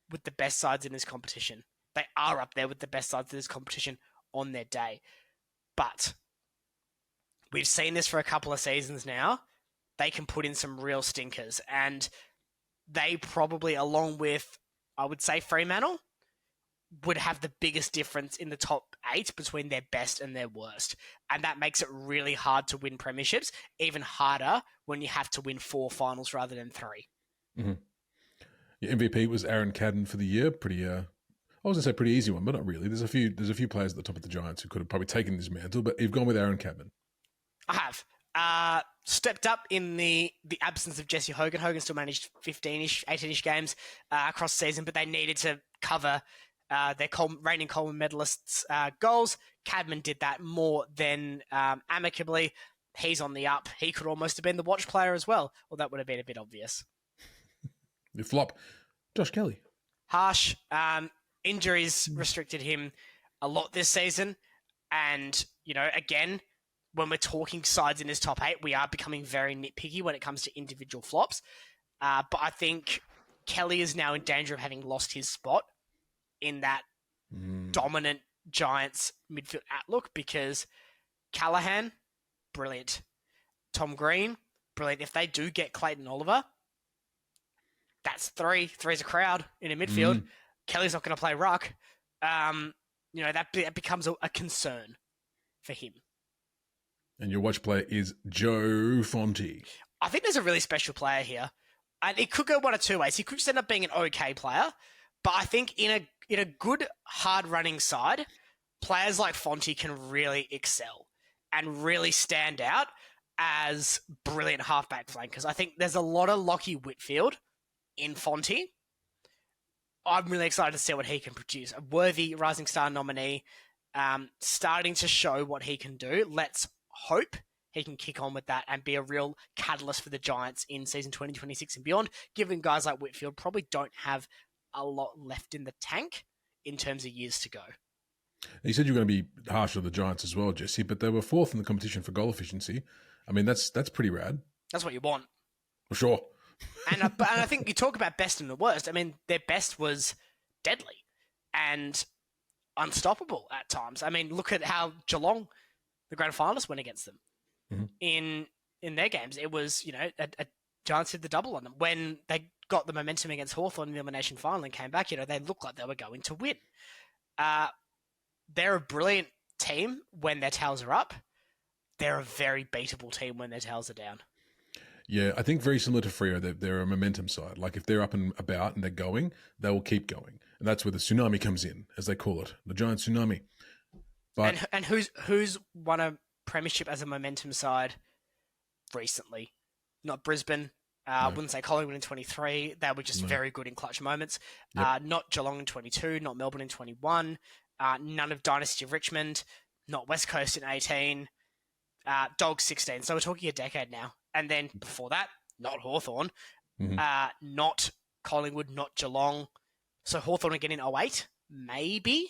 [SPEAKER 1] with the best sides in this competition. They are up there with the best sides in this competition on their day. But we've seen this for a couple of seasons now. They can put in some real stinkers. And they probably, along with, I would say, Fremantle, would have the biggest difference in the top 8 between their best and their worst. And that makes it really hard to win premierships, even harder when you have to win 4 finals rather than 3.
[SPEAKER 2] Mm-hmm. Your MVP was Aaron Cadden for the year. Pretty, I was going to say pretty easy one, but not really. There's a few players at the top of the Giants who could have probably taken this mantle, but you've gone with Aaron Cadden.
[SPEAKER 1] I have. Stepped up in the absence of Jesse Hogan. Hogan still managed 15-ish, 18-ish games across the season, but they needed to cover their reigning Coleman medalists' goals. Cadman did that more than amicably. He's on the up. He could almost have been the watch player as well. Well, that would have been a bit obvious.
[SPEAKER 2] The flop, Josh Kelly.
[SPEAKER 1] Harsh. Injuries restricted him a lot this season. And, again, when we're talking sides in his top 8, we are becoming very nitpicky when it comes to individual flops. But I think Kelly is now in danger of having lost his spot in that dominant Giants midfield outlook, because Callahan, brilliant. Tom Green, brilliant. If they do get Clayton Oliver, that's 3. 3's a crowd in a midfield. Kelly's not going to play ruck. That becomes a concern for him.
[SPEAKER 2] And your watch player is Joe Fonte.
[SPEAKER 1] I think there's a really special player here. And it could go one of 2 ways. He could just end up being an okay player. But I think in a good, hard-running side, players like Fonte can really excel and really stand out as brilliant halfback flankers. I think there's a lot of Lockie Whitfield in Fonte. I'm really excited to see what he can produce. A worthy Rising Star nominee, starting to show what he can do. Let's hope he can kick on with that and be a real catalyst for the Giants in season 2026 and beyond, given guys like Whitfield probably don't have a lot left in the tank in terms of years to go.
[SPEAKER 2] You said you were going to be harsh on the Giants as well, Jesse, but they were 4th in the competition for goal efficiency. I mean, that's pretty rad.
[SPEAKER 1] That's what you want.
[SPEAKER 2] For sure.
[SPEAKER 1] And I think you talk about best and the worst. I mean, their best was deadly and unstoppable at times. I mean, look at how Geelong, the grand finalists, went against them in their games. It was, a Giants did the double on them. When they got the momentum against Hawthorn in the elimination final and came back, they looked like they were going to win. They're a brilliant team when their tails are up. They're a very beatable team when their tails are down.
[SPEAKER 2] Yeah, I think very similar to Freo, they're a momentum side. Like if they're up and about and they're going, they will keep going. And that's where the tsunami comes in, as they call it, the Giant tsunami. But
[SPEAKER 1] and who's won a premiership as a momentum side recently? Not Brisbane. I wouldn't say Collingwood in 23. They were just very good in clutch moments.
[SPEAKER 2] Yep.
[SPEAKER 1] Not Geelong in 22, not Melbourne in 21. None of Dynasty of Richmond, not West Coast in 18. Dogs 16. So we're talking a decade now. And then before that, not Hawthorn, not Collingwood, not Geelong. So Hawthorn again in 08, maybe?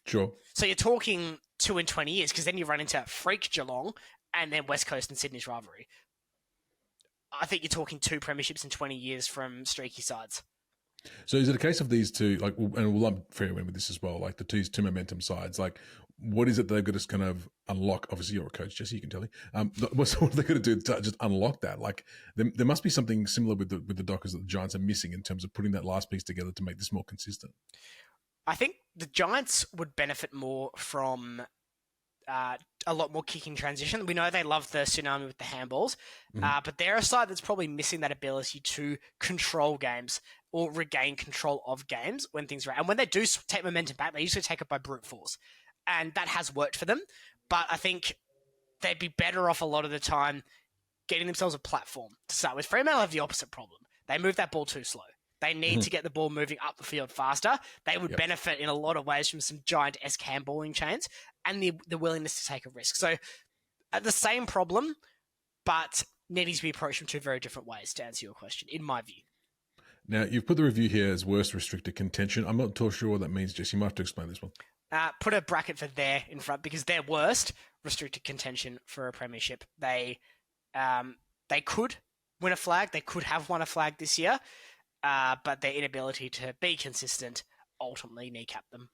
[SPEAKER 2] Sure.
[SPEAKER 1] So you're talking 2 in 20 years, because then you run into freak Geelong and then West Coast and Sydney's rivalry. I think you're talking 2 premierships in 20 years from streaky sides.
[SPEAKER 2] So is it a case of these two, like, and we'll lump Freo in with this as well, like the two momentum sides, like what is it they've got to kind of unlock? Obviously you're a coach, Jesse, you can tell me. What are they going to do to just unlock that? Like there must be something similar with the Dockers that the Giants are missing in terms of putting that last piece together to make this more consistent.
[SPEAKER 1] I think the Giants would benefit more from a lot more kicking transition. We know they love the tsunami with the handballs, but they're a side that's probably missing that ability to control games or regain control of games when things are out. And when they do take momentum back, they usually take it by brute force. And that has worked for them. But I think they'd be better off a lot of the time getting themselves a platform to start with. Fremantle have the opposite problem. They move that ball too slow. They need to get the ball moving up the field faster. They would benefit in a lot of ways from some giant-esque handballing chains and the willingness to take a risk. So, the same problem, but needing to be approached from two very different ways, to answer your question, in my view.
[SPEAKER 2] Now, you've put the review here as worst restricted contention. I'm not too sure what that means, Jesse. You might have to explain this one.
[SPEAKER 1] Put a bracket for their in front because their worst restricted contention for a premiership. They could win a flag. They could have won a flag this year, but their inability to be consistent ultimately kneecapped them.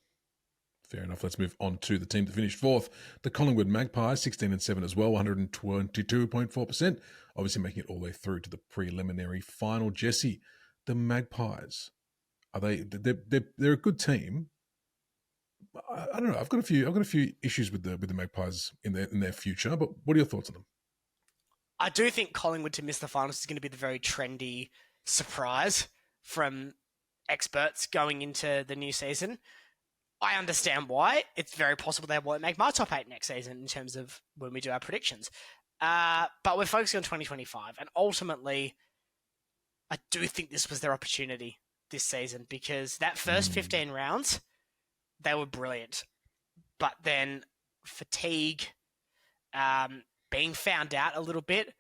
[SPEAKER 2] Fair enough. Let's move on to the team that finished fourth. The Collingwood Magpies, 16-7 as well, 122.4%. Obviously making it all the way through to the preliminary final. Jesse, the Magpies, they're a good team. I don't know. I've got a few issues with the Magpies in their future, but what are your thoughts on them?
[SPEAKER 1] I do think Collingwood to miss the finals is going to be the very trendy surprise from experts going into the new season. I understand why. It's very possible they won't make my top 8 next season in terms of when we do our predictions. But we're focusing on 2025. And ultimately, I do think this was their opportunity this season because that first 15 rounds, they were brilliant. But then fatigue, being found out a little bit,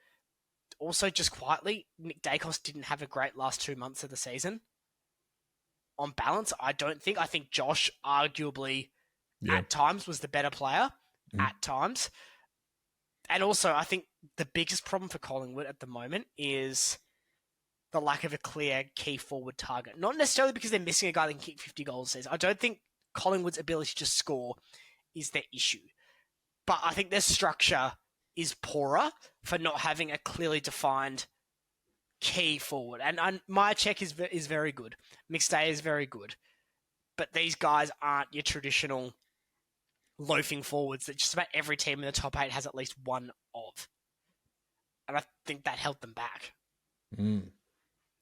[SPEAKER 1] also just quietly, Nick Dacos didn't have a great last 2 months of the season. On balance, I think Josh arguably at times was the better player at times. And also, I think the biggest problem for Collingwood at the moment is the lack of a clear key forward target. Not necessarily because they're missing a guy that can kick 50 goals a season. I don't think Collingwood's ability to score is their issue. But I think their structure is poorer for not having a clearly defined key forward. And my check is very good. McStay is very good. But these guys aren't your traditional loafing forwards that just about every team in the top 8 has at least one of. And I think that held them back.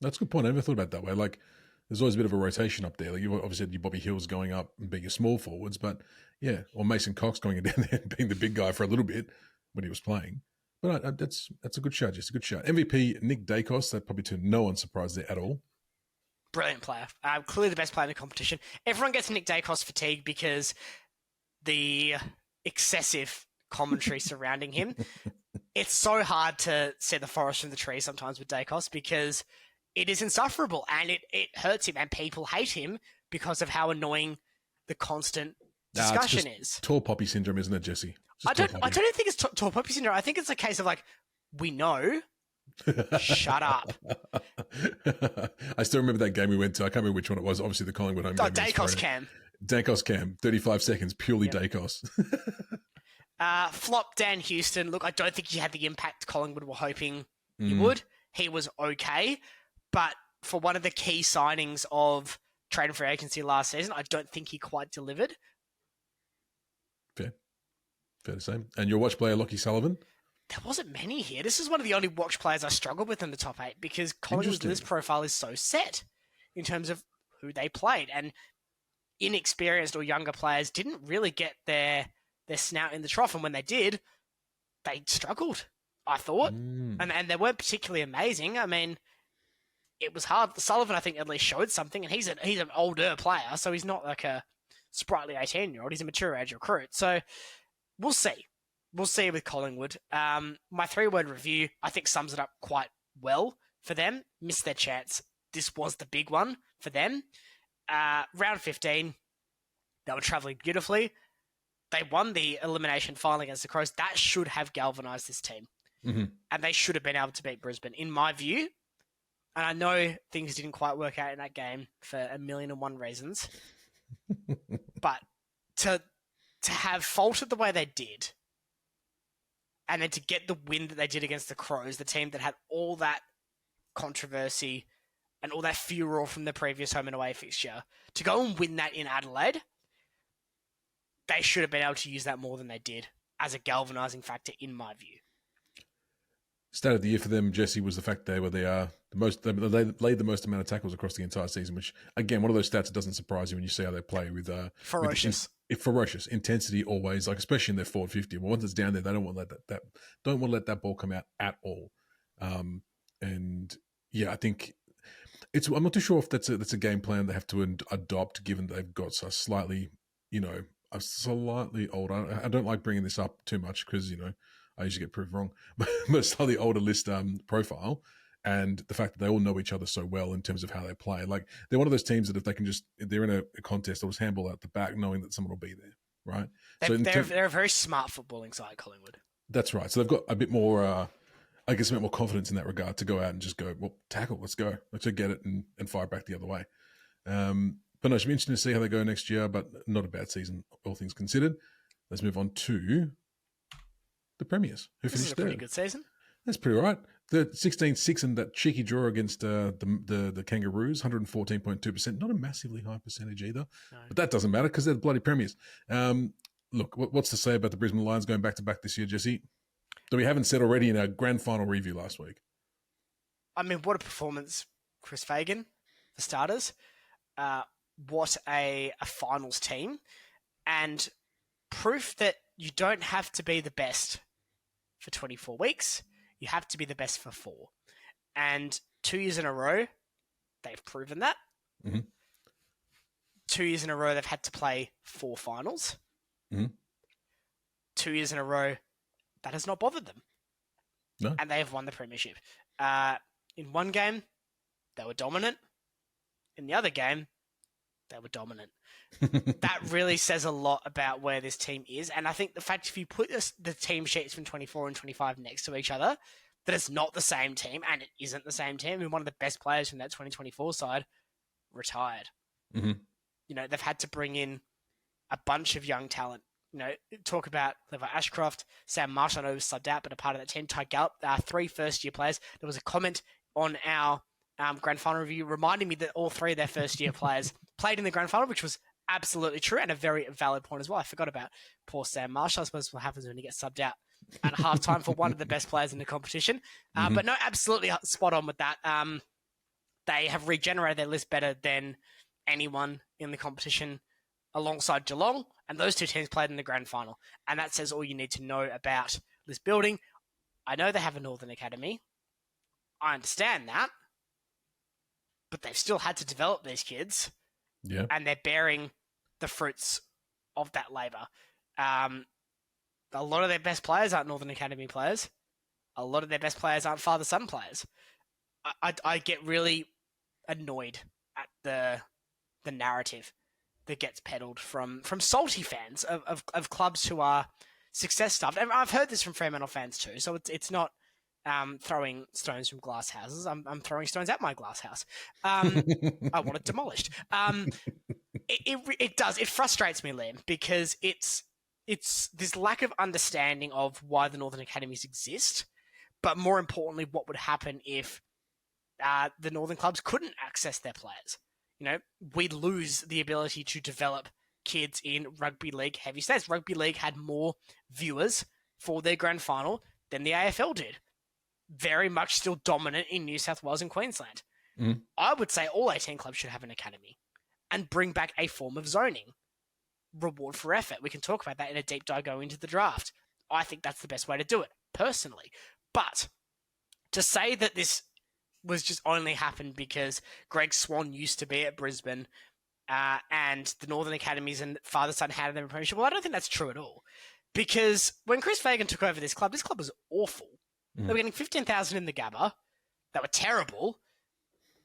[SPEAKER 2] That's a good point. I never thought about it that way. Like, there's always a bit of a rotation up there. Like, you obviously had your Bobby Hills going up and being your small forwards, but yeah, or Mason Cox going down there and being the big guy for a little bit when he was playing. But that's a good shot, just a good shot. MVP, Nick Dacos, that probably to no one's surprise there at all.
[SPEAKER 1] Brilliant player. Clearly the best player in the competition. Everyone gets Nick Dacos fatigue because the excessive commentary surrounding him. It's so hard to see the forest from the trees sometimes with Dacos because it is insufferable and it hurts him and people hate him because of how annoying the constant discussion is. Tall
[SPEAKER 2] poppy syndrome, isn't it, Jesse?
[SPEAKER 1] I don't think it's tall poppy syndrome. I think it's a case of like, we know. Shut up.
[SPEAKER 2] I still remember that game we went to. I can't remember which one it was. Obviously, the Collingwood home game.
[SPEAKER 1] Dacos Cam.
[SPEAKER 2] Dacos Cam. 35 seconds, purely Dacos.
[SPEAKER 1] Flop Dan Houston. Look, I don't think he had the impact Collingwood were hoping he would. He was okay. But for one of the key signings of trade and free agency last season, I don't think he quite delivered.
[SPEAKER 2] Fair to say. And your watch player, Lockie Sullivan?
[SPEAKER 1] There wasn't many here. This is one of the only watch players I struggled with in the top 8 because Collingwood's list profile is so set in terms of who they played. And inexperienced or younger players didn't really get their snout in the trough. And when they did, they struggled, I thought. And they weren't particularly amazing. I mean, it was hard. Sullivan, I think, at least showed something. And he's an older player, so he's not like a sprightly 18-year-old. He's a mature age recruit. So we'll see. We'll see with Collingwood. My 3-word review, I think, sums it up quite well for them. Missed their chance. This was the big one for them. Round 15, they were travelling beautifully. They won the elimination final against the Crows. That should have galvanised this team. And they should have been able to beat Brisbane, in my view. And I know things didn't quite work out in that game for 1,000,001 reasons. But to have faltered the way they did, and then to get the win that they did against the Crows, the team that had all that controversy and all that furor from the previous home and away fixture, to go and win that in Adelaide, they should have been able to use that more than they did as a galvanising factor, in my view.
[SPEAKER 2] Stat of the year for them, Jesse, was the fact they laid the most amount of tackles across the entire season, which, again, one of those stats that doesn't surprise you when you see how they play with
[SPEAKER 1] ferocious.
[SPEAKER 2] Ferocious intensity always, like especially in their forward 50. But once it's down there, they don't want to let that ball come out at all. And yeah, I think I'm not too sure if that's a game plan they have to adopt, given they've got a slightly older. I don't like bringing this up too much because I usually get proved wrong, but a slightly older list profile, and the fact that they all know each other so well in terms of how they play. Like they're one of those teams that if they're in a contest, they'll just handball out the back, knowing that someone will be there, right?
[SPEAKER 1] They're a very smart footballing side, Collingwood.
[SPEAKER 2] That's right. So they've got a bit more. I guess a bit more confidence in that regard to go out and just go, well, tackle, let's go. Let's go get it and fire back the other way. But no, it should be interesting to see how they go next year, but not a bad season, all things considered. Let's move on to the Premiers, who finished third.
[SPEAKER 1] Pretty good season.
[SPEAKER 2] That's pretty all right. The 16-6 and that cheeky draw against the Kangaroos, 114.2%. Not a massively high percentage either, but that doesn't matter because they're the bloody Premiers. Look, what's to say about the Brisbane Lions going back-to-back this year, Jesse? That we haven't said already in our grand final review last week.
[SPEAKER 1] I mean, what a performance, Chris Fagan, for starters. What a finals team. And proof that you don't have to be the best for 24 weeks. You have to be the best for 4. And 2 years in a row, they've proven that.
[SPEAKER 2] Mm-hmm.
[SPEAKER 1] 2 years in a row, they've had to play 4 finals.
[SPEAKER 2] Mm-hmm.
[SPEAKER 1] 2 years in a row, that has not bothered them.
[SPEAKER 2] No.
[SPEAKER 1] And they have won the premiership. In one game, they were dominant. In the other game, they were dominant. That really says a lot about where this team is. And I think the fact if you put the team sheets from 24 and 25 next to each other, that it's not the same team, and it isn't the same team. And one of the best players from that 2024 side retired.
[SPEAKER 2] Mm-hmm.
[SPEAKER 1] They've had to bring in a bunch of young talent. Talk about Levi Ashcroft, Sam Marshall, I know was subbed out, but a part of that team. Ty Gallup, 3 first-year players. There was a comment on our grand final review reminding me that all 3 of their first-year players played in the grand final, which was absolutely true and a very valid point as well. I forgot about poor Sam Marshall. I suppose what happens when he gets subbed out at halftime for one of the best players in the competition. But no, absolutely spot on with that. They have regenerated their list better than anyone in the competition alongside Geelong, and those 2 teams played in the grand final. And that says all you need to know about list building. I know they have a Northern Academy. I understand that. But they've still had to develop these kids.
[SPEAKER 2] Yeah.
[SPEAKER 1] And they're bearing the fruits of that labour. A lot of their best players aren't Northern Academy players. A lot of their best players aren't father-son players. I get really annoyed at the narrative that gets peddled from salty fans of clubs who are success stuffed. And I've heard this from Fremantle fans too, so it's not throwing stones from glass houses. I'm throwing stones at my glass house. I want it demolished. It does. It frustrates me, Liam, because it's this lack of understanding of why the Northern Academies exist, but more importantly, what would happen if the Northern clubs couldn't access their players. We'd lose the ability to develop kids in rugby league heavy states. Rugby league had more viewers for their grand final than the AFL did. Very much still dominant in New South Wales and Queensland.
[SPEAKER 2] Mm.
[SPEAKER 1] I would say all 18 clubs should have an academy and bring back a form of zoning. Reward for effort. We can talk about that in a deep dive going into the draft. I think that's the best way to do it, personally. But to say that this was just only happened because Greg Swan used to be at Brisbane and the Northern Academies and father-son had them in premiership, well, I don't think that's true at all. Because when Chris Fagan took over this club was awful. They were getting 15,000 in the Gabba. They were terrible.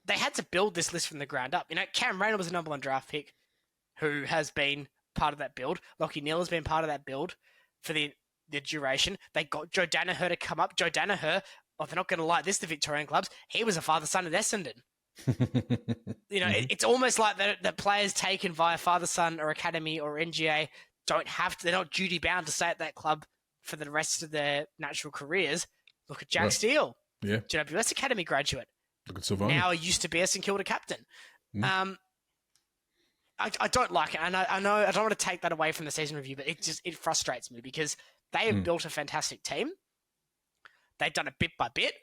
[SPEAKER 1] They had to build this list from the ground up. Cam Rayner was a number 1 draft pick who has been part of that build. Lachie Neale has been part of that build for the duration. They got Joe Danaher to come up. Joe Danaher, they're not going to like this, the Victorian clubs. He was a father-son at Essendon. It's almost like the players taken via father-son or academy or NGA they're not duty-bound to stay at that club for the rest of their natural careers. Look at Jack Steele.
[SPEAKER 2] Yeah.
[SPEAKER 1] GWS Academy graduate.
[SPEAKER 2] Look at Silvani.
[SPEAKER 1] Now he used to be a St Kilda captain. I don't like it, and I know I don't want to take that away from the season review, but it frustrates me because they have built a fantastic team. They've done it bit by bit.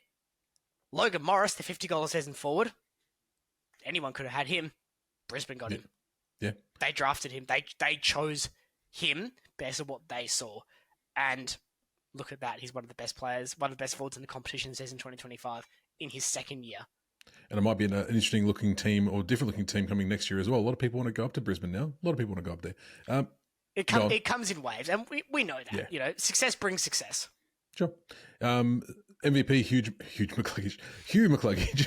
[SPEAKER 1] Logan Morris, the 50-goal season forward, anyone could have had him. Brisbane got him.
[SPEAKER 2] Yeah.
[SPEAKER 1] They drafted him. They chose him based on what they saw. And look at that. He's one of the best players, one of the best forwards in the competition season 2025 in his second year.
[SPEAKER 2] And it might be an interesting looking team or different looking team coming next year as well. A lot of people want to go up to Brisbane now. A lot of people want to go up there.
[SPEAKER 1] It comes in waves, and we know that.
[SPEAKER 2] Yeah.
[SPEAKER 1] Success brings success.
[SPEAKER 2] Sure. MVP, Hugh McCluggage. Hugh McCluggage.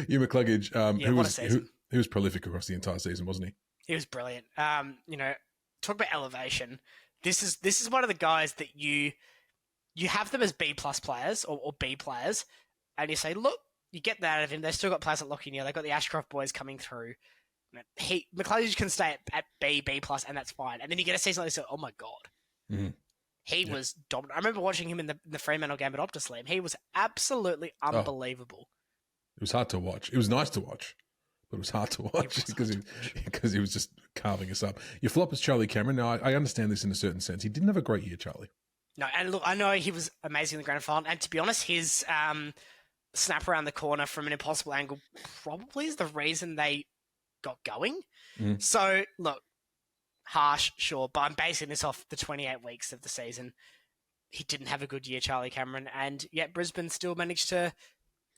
[SPEAKER 2] Hugh McCluggage, who was prolific across the entire season, wasn't he?
[SPEAKER 1] He was brilliant. Talk about elevation. This is one of the guys that you have them as B+ players or B players, and you say, look, you get that out of him. They've still got players like Lockie Neal. They've got the Ashcroft boys coming through. McCluggage can stay at B+, and that's fine. And then you get a season like this, oh my God.
[SPEAKER 2] Mm-hmm.
[SPEAKER 1] He was dominant. I remember watching him in the Fremantle game at Optus Liam. He was absolutely unbelievable.
[SPEAKER 2] It was hard to watch. It was nice to watch, but it was hard to watch because he was just carving us up. Your flop is Charlie Cameron. Now, I understand this in a certain sense. He didn't have a great year, Charlie.
[SPEAKER 1] No, and look, I know he was amazing in the grand final. And to be honest, his snap around the corner from an impossible angle probably is the reason they got going.
[SPEAKER 2] Mm.
[SPEAKER 1] So, look, harsh, sure, but I'm basing this off the 28 weeks of the season. He didn't have a good year, Charlie Cameron, and yet Brisbane still managed to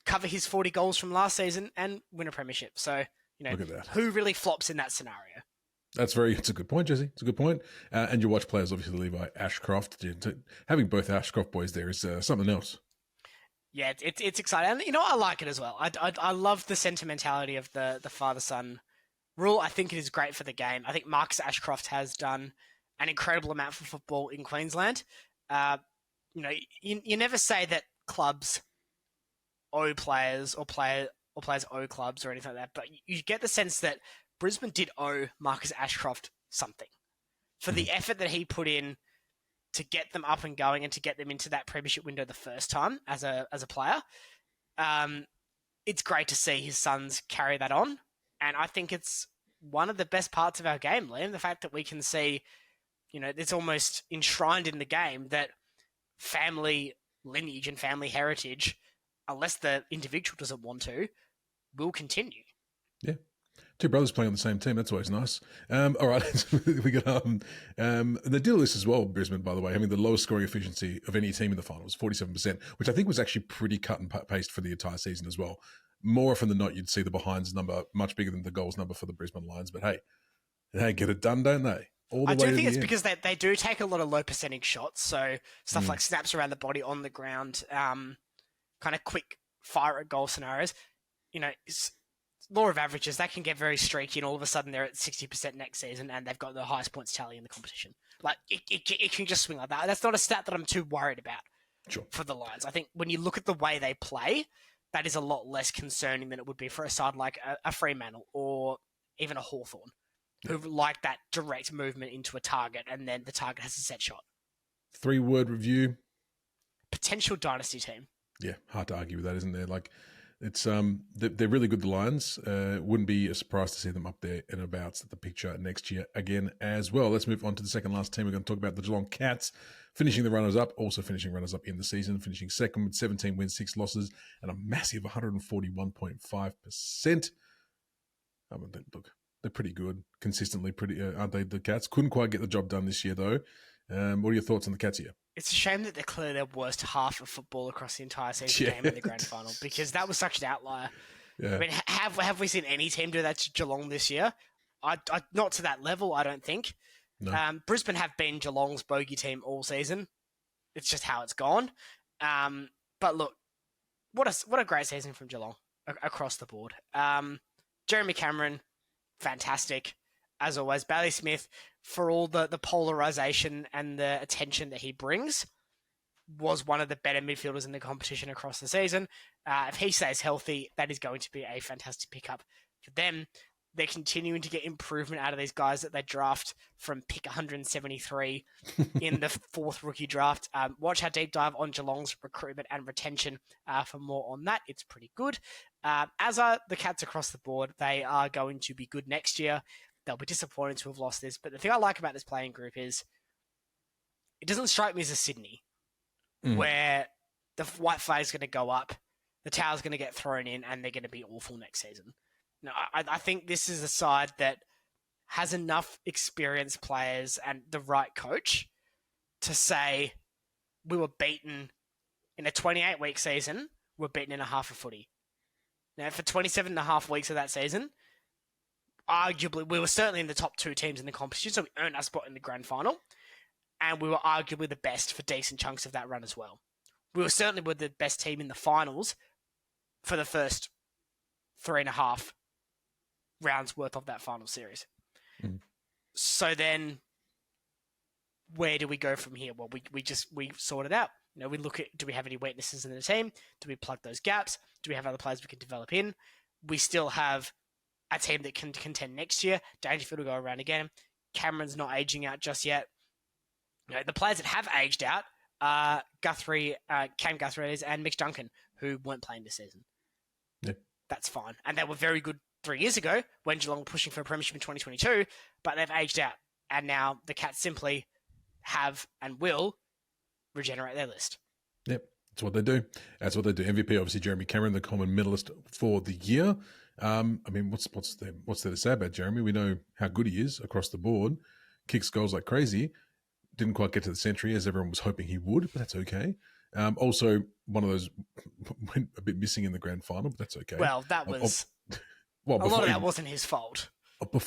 [SPEAKER 1] cover his 40 goals from last season and win a premiership. So,
[SPEAKER 2] look at that.
[SPEAKER 1] Who really flops in that scenario?
[SPEAKER 2] It's a good point, Jesse. It's a good point. And you watch players, obviously, Levi Ashcroft. Having both Ashcroft boys there is something else.
[SPEAKER 1] Yeah, it's exciting. And, I like it as well. I love the sentimentality of the father-son rule. I think it is great for the game. I think Marcus Ashcroft has done an incredible amount for football in Queensland. You never say that clubs owe players or players owe clubs or anything like that, but you get the sense that Brisbane did owe Marcus Ashcroft something for the effort that he put in to get them up and going and to get them into that premiership window the first time as a player. It's great to see his sons carry that on. And I think it's one of the best parts of our game, Liam, the fact that we can see, it's almost enshrined in the game that family lineage and family heritage, unless the individual doesn't want to, will continue.
[SPEAKER 2] Yeah. Two brothers playing on the same team. That's always nice. All right. We got the deal list as well, Brisbane, by the way, having the lowest scoring efficiency of any team in the final was 47%, which I think was actually pretty cut and paste for the entire season as well. More often than not, you'd see the behinds number much bigger than the goals number for the Brisbane Lions. But hey, they get it done, don't they?
[SPEAKER 1] I do think it's because they do take a lot of low percentage shots. So stuff like snaps around the body on the ground, kind of quick fire at goal scenarios. Law of averages, that can get very streaky, and all of a sudden they're at 60% next season and they've got the highest points tally in the competition. Like, it can just swing like that. That's not a stat that I'm too worried about for the Lions. I think when you look at the way they play, that is a lot less concerning than it would be for a side like a Fremantle or even a Hawthorn, who like that direct movement into a target and then the target has a set shot.
[SPEAKER 2] 3-word review.
[SPEAKER 1] Potential dynasty team.
[SPEAKER 2] Yeah, hard to argue with that, isn't there? Like, it's they're really good, the Lions. Wouldn't be a surprise to see them up there and about the picture next year again as well. Let's move on to the second last team. We're going to talk about the Geelong Cats, finishing the runners-up, also finishing runners-up in the season, finishing second with 17 wins, 6 losses, and a massive 141.5%. Look, they're pretty good, consistently pretty, aren't they, the Cats? Couldn't quite get the job done this year, though. What are your thoughts on the Cats here?
[SPEAKER 1] It's a shame that they're clearly their worst half of football across the entire season game in the grand final, because that was such an outlier. Yeah. I mean, have we seen any team do that to Geelong this year? Not to that level, I don't think. No. Brisbane have been Geelong's bogey team all season. It's just how it's gone. But look, what a great season from Geelong across the board. Jeremy Cameron, fantastic. As always, Bailey Smith, for all the polarisation and the attention that he brings, was one of the better midfielders in the competition across the season. If he stays healthy, that is going to be a fantastic pickup for them. They're continuing to get improvement out of these guys that they draft from pick 173 in the fourth rookie draft. Watch our deep dive on Geelong's recruitment and retention for more on that. It's pretty good. As are the Cats across the board. They are going to be good next year. They'll be disappointed to have lost this. But the thing I like about this playing group is it doesn't strike me as a Sydney where the white flag is going to go up, the towel's going to get thrown in, and they're going to be awful next season. No, I think this is a side that has enough experienced players and the right coach to say we were beaten in a 28-week season, we're beaten in a half a footy. Now, for 27 and a half weeks of that season, arguably, we were certainly in the top 2 teams in the competition, so we earned our spot in the grand final, and we were arguably the best for decent chunks of that run as well. We were certainly the best team in the finals for the first 3.5 rounds worth of that final series.
[SPEAKER 2] Mm.
[SPEAKER 1] So then, where do we go from here? Well, we sort it out. We look at, do we have any weaknesses in the team? Do we plug those gaps? Do we have other players we can develop in? We still have a team that can contend next year. Dangerfield will go around again. Cameron's not aging out just yet. The players that have aged out are Cam Guthrie and Mitch Duncan, who weren't playing this season.
[SPEAKER 2] Yeah.
[SPEAKER 1] That's fine. And they were very good 3 years ago when Geelong were pushing for a premiership in 2022, but they've aged out. And now the Cats simply have and will regenerate their list.
[SPEAKER 2] Yep, that's what they do. MVP, obviously, Jeremy Cameron, the common medalist for the year. I mean, what's there to say about Jeremy? We know how good he is across the board. Kicks goals like crazy. Didn't quite get to the century as everyone was hoping he would, but that's okay. Also, one of those went a bit missing in the grand final, but that's okay.
[SPEAKER 1] Well, that was... a lot of that wasn't his fault.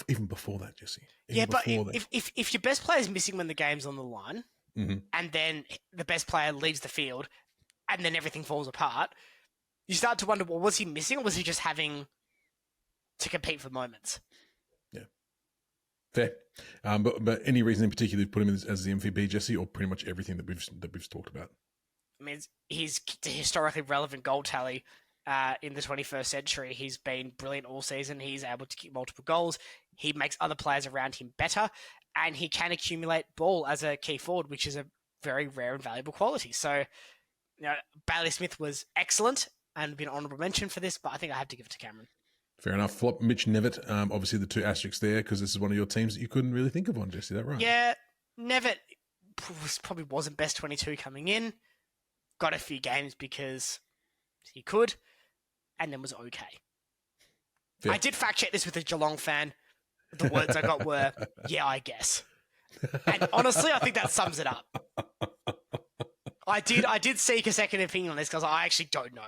[SPEAKER 2] Even before that, Jesse.
[SPEAKER 1] If your best player is missing when the game's on the line,
[SPEAKER 2] mm-hmm.
[SPEAKER 1] and then the best player leaves the field, and then everything falls apart, you start to wonder, well, was he missing, or was he just having to compete for moments?
[SPEAKER 2] Yeah. Fair. But any reason in particular to put him as the MVP, Jesse, or pretty much everything that we've talked about?
[SPEAKER 1] I mean, he's a historically relevant goal tally in the 21st century. He's been brilliant all season. He's able to kick multiple goals. He makes other players around him better, and he can accumulate ball as a key forward, which is a very rare and valuable quality. So, Bailey Smith was excellent and been honourable mention for this, but I think I have to give it to Cameron.
[SPEAKER 2] Fair enough. Flop Mitch Nevitt, obviously the 2 asterisks there, because this is one of your teams that you couldn't really think of on, Jesse, that right?
[SPEAKER 1] Yeah, Nevitt probably wasn't best 22 coming in. Got a few games because he could, and then was okay. Fair. I did fact check this with a Geelong fan. The words I got were, yeah, I guess. And honestly, I think that sums it up. I did seek a second opinion on this because I actually don't know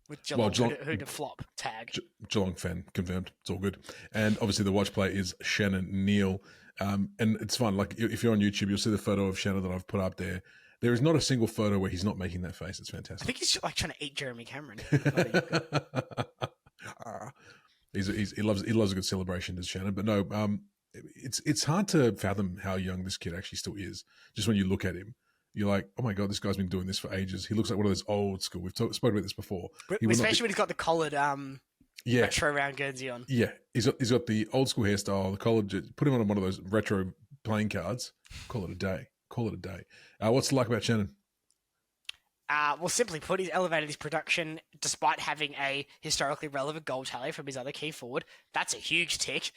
[SPEAKER 1] with Geelong, who to flop tag.
[SPEAKER 2] Geelong fan confirmed. It's all good. And obviously the watch player is Shannon Neal. And it's fun. Like if you're on YouTube, you'll see the photo of Shannon that I've put up there. There is not a single photo where he's not making that face. It's fantastic.
[SPEAKER 1] I think he's like trying to eat Jeremy Cameron.
[SPEAKER 2] He loves a good celebration, does Shannon. But no, it's hard to fathom how young this kid actually still is. Just when you look at him, you're like, oh my God, this guy's been doing this for ages. He looks like one of those old school. We've spoken about this before.
[SPEAKER 1] Especially when he's got the collared retro round Guernsey on.
[SPEAKER 2] Yeah, he's got the old school hairstyle, the collared. Put him on one of those retro playing cards. Call it a day. What's it like about Shannon?
[SPEAKER 1] Well, simply put, he's elevated his production despite having a historically relevant goal tally from his other key forward. That's a huge tick.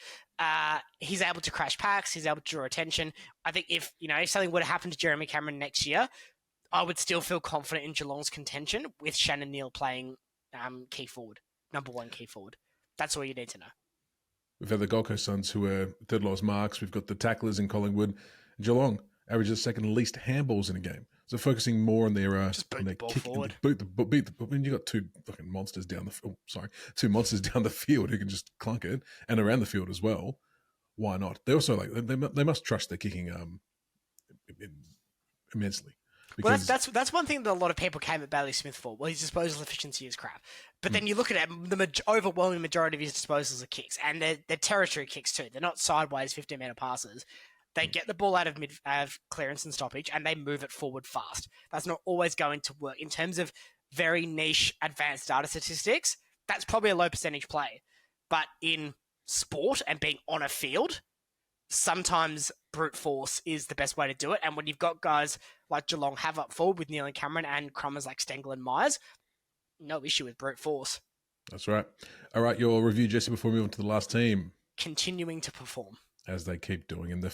[SPEAKER 1] He's able to crash packs. He's able to draw attention. I think if something were to happen to Jeremy Cameron next year, I would still feel confident in Geelong's contention with Shannon Neal playing key forward, number 1 key forward. That's all you need to know.
[SPEAKER 2] We've had the Gold Coast Suns, who are third lowest marks. We've got the tacklers in Collingwood. Geelong averages second least handballs in a game. So focusing more on their
[SPEAKER 1] just boot the ball
[SPEAKER 2] kick,
[SPEAKER 1] forward.
[SPEAKER 2] I mean, you got 2 fucking monsters down the 2 monsters down the field who can just clunk it, and around the field as well. Why not? They also they must trust their kicking immensely.
[SPEAKER 1] Well, that's one thing that a lot of people came at Bailey Smith for. Well, his disposal efficiency is crap. But then you look at it, the overwhelming majority of his disposals are kicks, and they're territory kicks too. They're not sideways 15-meter passes. They get the ball out of clearance and stoppage, and they move it forward fast. That's not always going to work. In terms of very niche advanced data statistics, that's probably a low percentage play. But in sport and being on a field, sometimes brute force is the best way to do it. And when you've got guys like Geelong have up forward with Neil and Cameron and crummers like Stengel and Myers, no issue with brute force.
[SPEAKER 2] That's right. All right, your review, Jesse, before we move on to the last team.
[SPEAKER 1] Continuing to perform.
[SPEAKER 2] As they keep doing. And the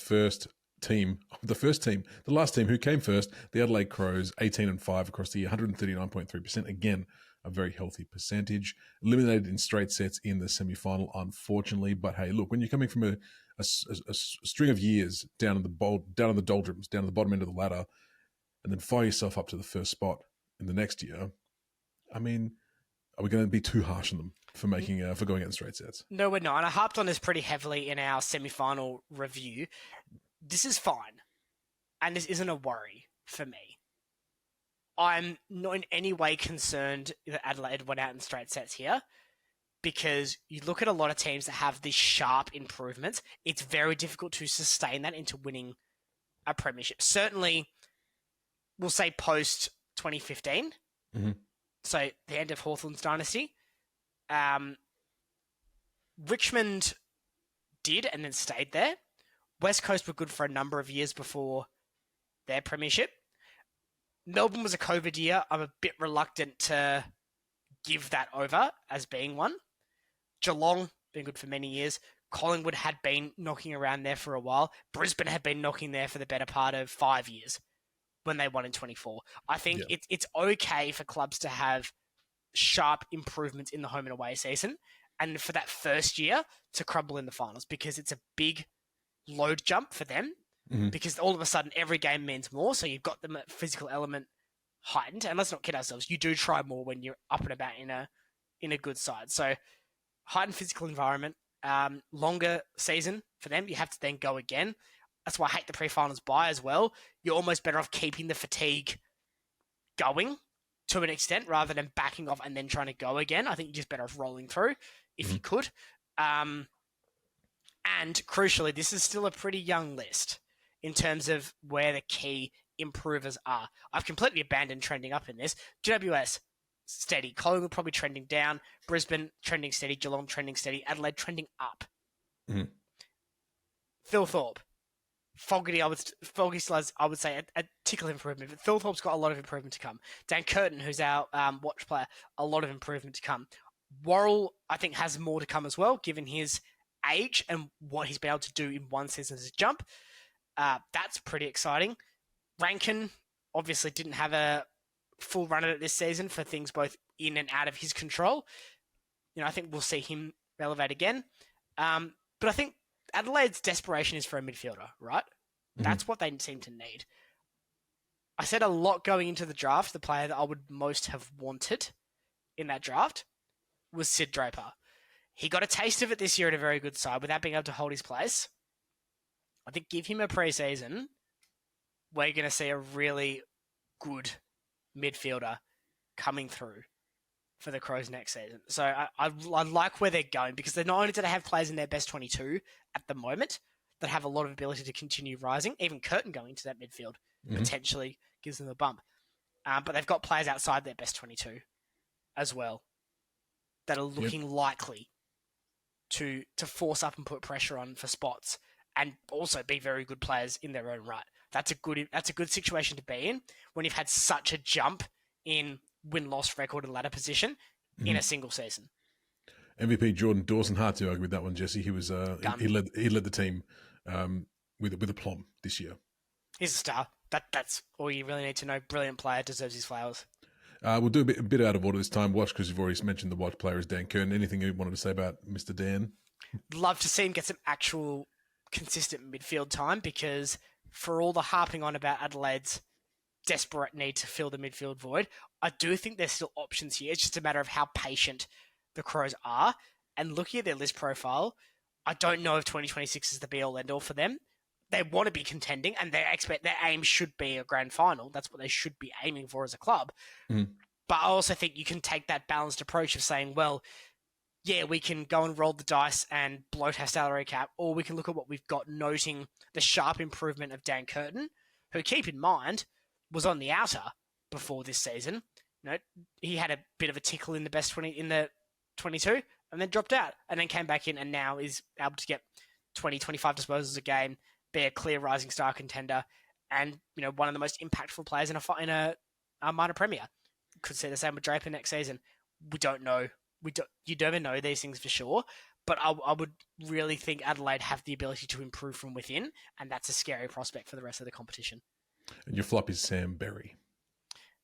[SPEAKER 2] last team who came first, the Adelaide Crows, 18-5 across the year, 139.3%. Again, a very healthy percentage. Eliminated in straight sets in the semi-final, unfortunately. But hey, look, when you're coming from a string of years down in the doldrums, down at the bottom end of the ladder, and then fire yourself up to the first spot in the next year, I mean, are we going to be too harsh on them for making for going out in straight sets?
[SPEAKER 1] No, we're not. And I harped on this pretty heavily in our semi-final review. This is fine, and this isn't a worry for me. I'm not in any way concerned that Adelaide went out in straight sets here, because you look at a lot of teams that have these sharp improvements. It's very difficult to sustain that into winning a premiership. Certainly, we'll say post 2015.
[SPEAKER 2] Mm-hmm.
[SPEAKER 1] So the end of Hawthorn's dynasty. Richmond did and then stayed there. West Coast were good for a number of years before their premiership. Melbourne was a COVID year. I'm a bit reluctant to give that over as being one. Geelong, been good for many years. Collingwood had been knocking around there for a while. Brisbane had been knocking there for the better part of 5 years when they won in 24. I think it's okay for clubs to have sharp improvements in the home and away season, and for that first year to crumble in the finals, because it's a big load jump for them, because all of a sudden every game means more, so you've got the physical element heightened. And let's not kid ourselves, you do try more when you're up and about in a good side. So heightened physical environment, longer season for them. You have to then go again. That's why I hate the pre-finals bye as well. You're almost better off keeping the fatigue going to an extent rather than backing off and then trying to go again. I think you're just better off rolling through if you could. And crucially, this is still a pretty young list in terms of where the key improvers are. I've completely abandoned trending up in this. GWS, steady. Collingwood probably trending down. Brisbane, trending steady. Geelong, trending steady. Adelaide, trending up. Phil Thorpe. Foggy still has, I would say, a tickle improvement. But Phil Thorpe's got a lot of improvement to come. Dan Curtin, who's our watch player, a lot of improvement to come. Worrell, I think, has more to come as well, given his age and what he's been able to do in one season as a jump. That's pretty exciting. Rankin obviously didn't have a full run at it this season for things both in and out of his control. I think we'll see him elevate again. But I think Adelaide's desperation is for a midfielder, right? That's what they seem to need. I said a lot going into the draft. The player that I would most have wanted in that draft was Sid Draper. He got a taste of it this year at a very good side without being able to hold his place. I think give him a pre-season, we're going to see a really good midfielder coming through for the Crows next season. So I like where they're going, because they're not only do they have players in their best 22 at the moment that have a lot of ability to continue rising. Even Curtin going to that midfield potentially gives them a bump. But they've got players outside their best 22 as well that are looking likely to force up and put pressure on for spots, and also be very good players in their own right. That's a good situation to be in when you've had such a jump in win-loss record and ladder position in a single season.
[SPEAKER 2] MVP Jordan Dawson, hard to argue with that one, Jesse. He was he led the team with aplomb this year.
[SPEAKER 1] He's a star. That's all you really need to know. Brilliant player, deserves his flowers.
[SPEAKER 2] We'll do a bit out of order this time. Watch, because you've already mentioned the watch player is Dan Curtin. Anything you wanted to say about Mr. Dan?
[SPEAKER 1] Love to see him get some actual consistent midfield time, because for all the harping on about Adelaide's desperate need to fill the midfield void, I do think there's still options here. It's just a matter of how patient the Crows are. And looking at their list profile, I don't know if 2026 is the be-all end-all for them. They want to be contending, and their aim should be a grand final. That's what they should be aiming for as a club. But I also think you can take that balanced approach of saying, well, yeah, we can go and roll the dice and bloat our salary cap, or we can look at what we've got, noting the sharp improvement of Dan Curtin, who, keep in mind, was on the outer before this season. He had a bit of a tickle in the best 20 in the 22, and then dropped out, and then came back in, and now is able to get 20, 25 disposals a game, be a clear rising star contender, and one of the most impactful players in a minor premier. Could say the same with Draper next season. We don't know. You never know these things for sure, but I would really think Adelaide have the ability to improve from within, and that's a scary prospect for the rest of the competition.
[SPEAKER 2] And your flop is Sam Berry.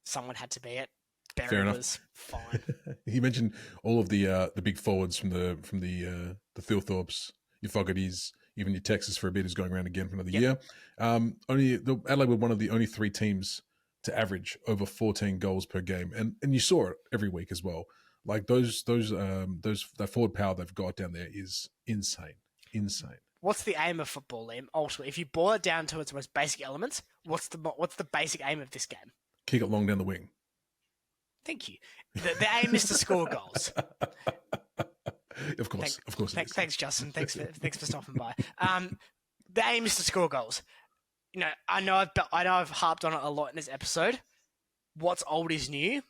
[SPEAKER 1] Someone had to be it. Berry was fine.
[SPEAKER 2] He mentioned all of the big forwards from the Thilthorpes, your Fogartys, even your Texas for a bit is going around again for another year. Adelaide were one of the only three teams to average over 14 goals per game, and you saw it every week as well. Like that forward power they've got down there is insane.
[SPEAKER 1] What's the aim of football, Liam? Ultimately, if you boil it down to its most basic elements, what's the basic aim of this game?
[SPEAKER 2] Kick it long down the wing.
[SPEAKER 1] Thank you. The aim is to score goals.
[SPEAKER 2] Of course.
[SPEAKER 1] Thanks, Justin. Thanks for stopping by. The aim is to score goals. You know, I know I've harped on it a lot in this episode. What's old is new.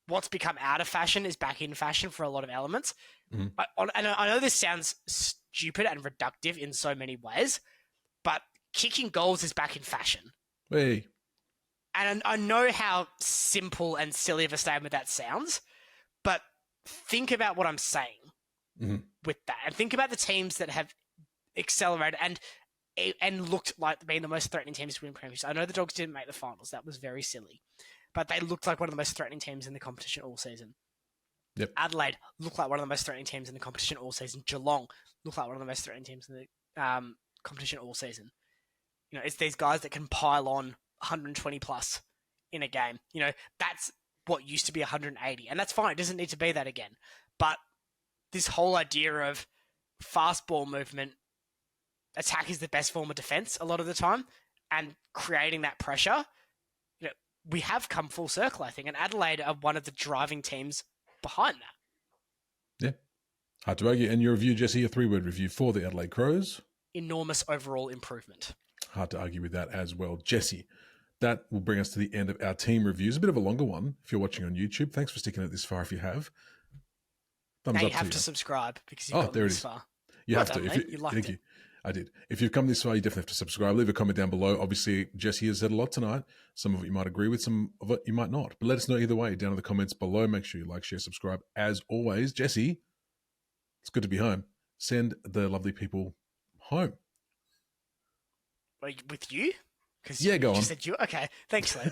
[SPEAKER 1] What's become out of fashion is back in fashion for a lot of elements.
[SPEAKER 2] Mm-hmm.
[SPEAKER 1] I know this sounds stupid and reductive in so many ways, but kicking goals is back in fashion.
[SPEAKER 2] Hey.
[SPEAKER 1] And I know how simple and silly of a statement that sounds, but think about what I'm saying with that. And think about the teams that have accelerated and looked like being the most threatening teams to win premierships. I know the Dogs didn't make the finals. That was very silly. But they looked like one of the most threatening teams in the competition all season.
[SPEAKER 2] Yep.
[SPEAKER 1] Adelaide looked like one of the most threatening teams in the competition all season. Geelong looked like one of the most threatening teams in the competition all season. You know, it's these guys that can pile on 120 plus in a game. You know, that's what used to be 180. And that's fine. It doesn't need to be that again. But this whole idea of fast ball movement, attack is the best form of defense a lot of the time, and creating that pressure, you know, we have come full circle, I think. And Adelaide are one of the driving teams behind that.
[SPEAKER 2] Yeah. Hard to argue. And your review, Jesse, a 3-word review for the Adelaide Crows.
[SPEAKER 1] Enormous overall improvement.
[SPEAKER 2] Hard to argue with that as well. Jesse, that will bring us to the end of our team reviews. A bit of a longer one if you're watching on YouTube. Thanks for sticking it this far if you have. Thumbs
[SPEAKER 1] now
[SPEAKER 2] up
[SPEAKER 1] you have to subscribe because you've gotten this far.
[SPEAKER 2] You have to.
[SPEAKER 1] Thank you.
[SPEAKER 2] I did. If you've come this far, you definitely have to subscribe. Leave a comment down below. Obviously, Jesse has said a lot tonight. Some of it you might agree with, some of it you might not. But let us know either way down in the comments below. Make sure you like, share, subscribe. As always, Jesse, it's good to be home. Send the lovely people home.
[SPEAKER 1] With you?
[SPEAKER 2] Yeah, go on.
[SPEAKER 1] Said you. Okay, thanks, Liam.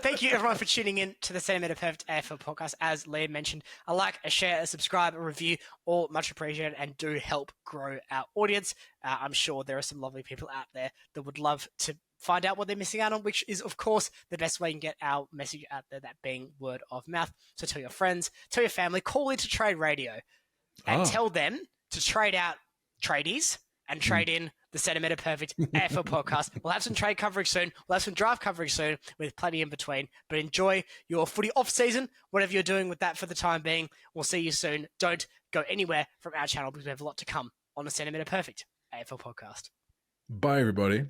[SPEAKER 1] Thank you, everyone, for tuning in to the Centimetre Perfect AFL podcast. As Liam mentioned, a like, a share, a subscribe, a review, all much appreciated and do help grow our audience. I'm sure there are some lovely people out there that would love to find out what they're missing out on, which is, of course, the best way you can get our message out there, that being word of mouth. So tell your friends, tell your family, call into Trade Radio and tell them to trade out tradies and trade in the Centimetre Perfect AFL podcast. We'll have some trade coverage soon. We'll have some draft coverage soon with plenty in between. But enjoy your footy off season, whatever you're doing with that for the time being. We'll see you soon. Don't go anywhere from our channel because we have a lot to come on the Centimetre Perfect AFL podcast.
[SPEAKER 2] Bye, everybody.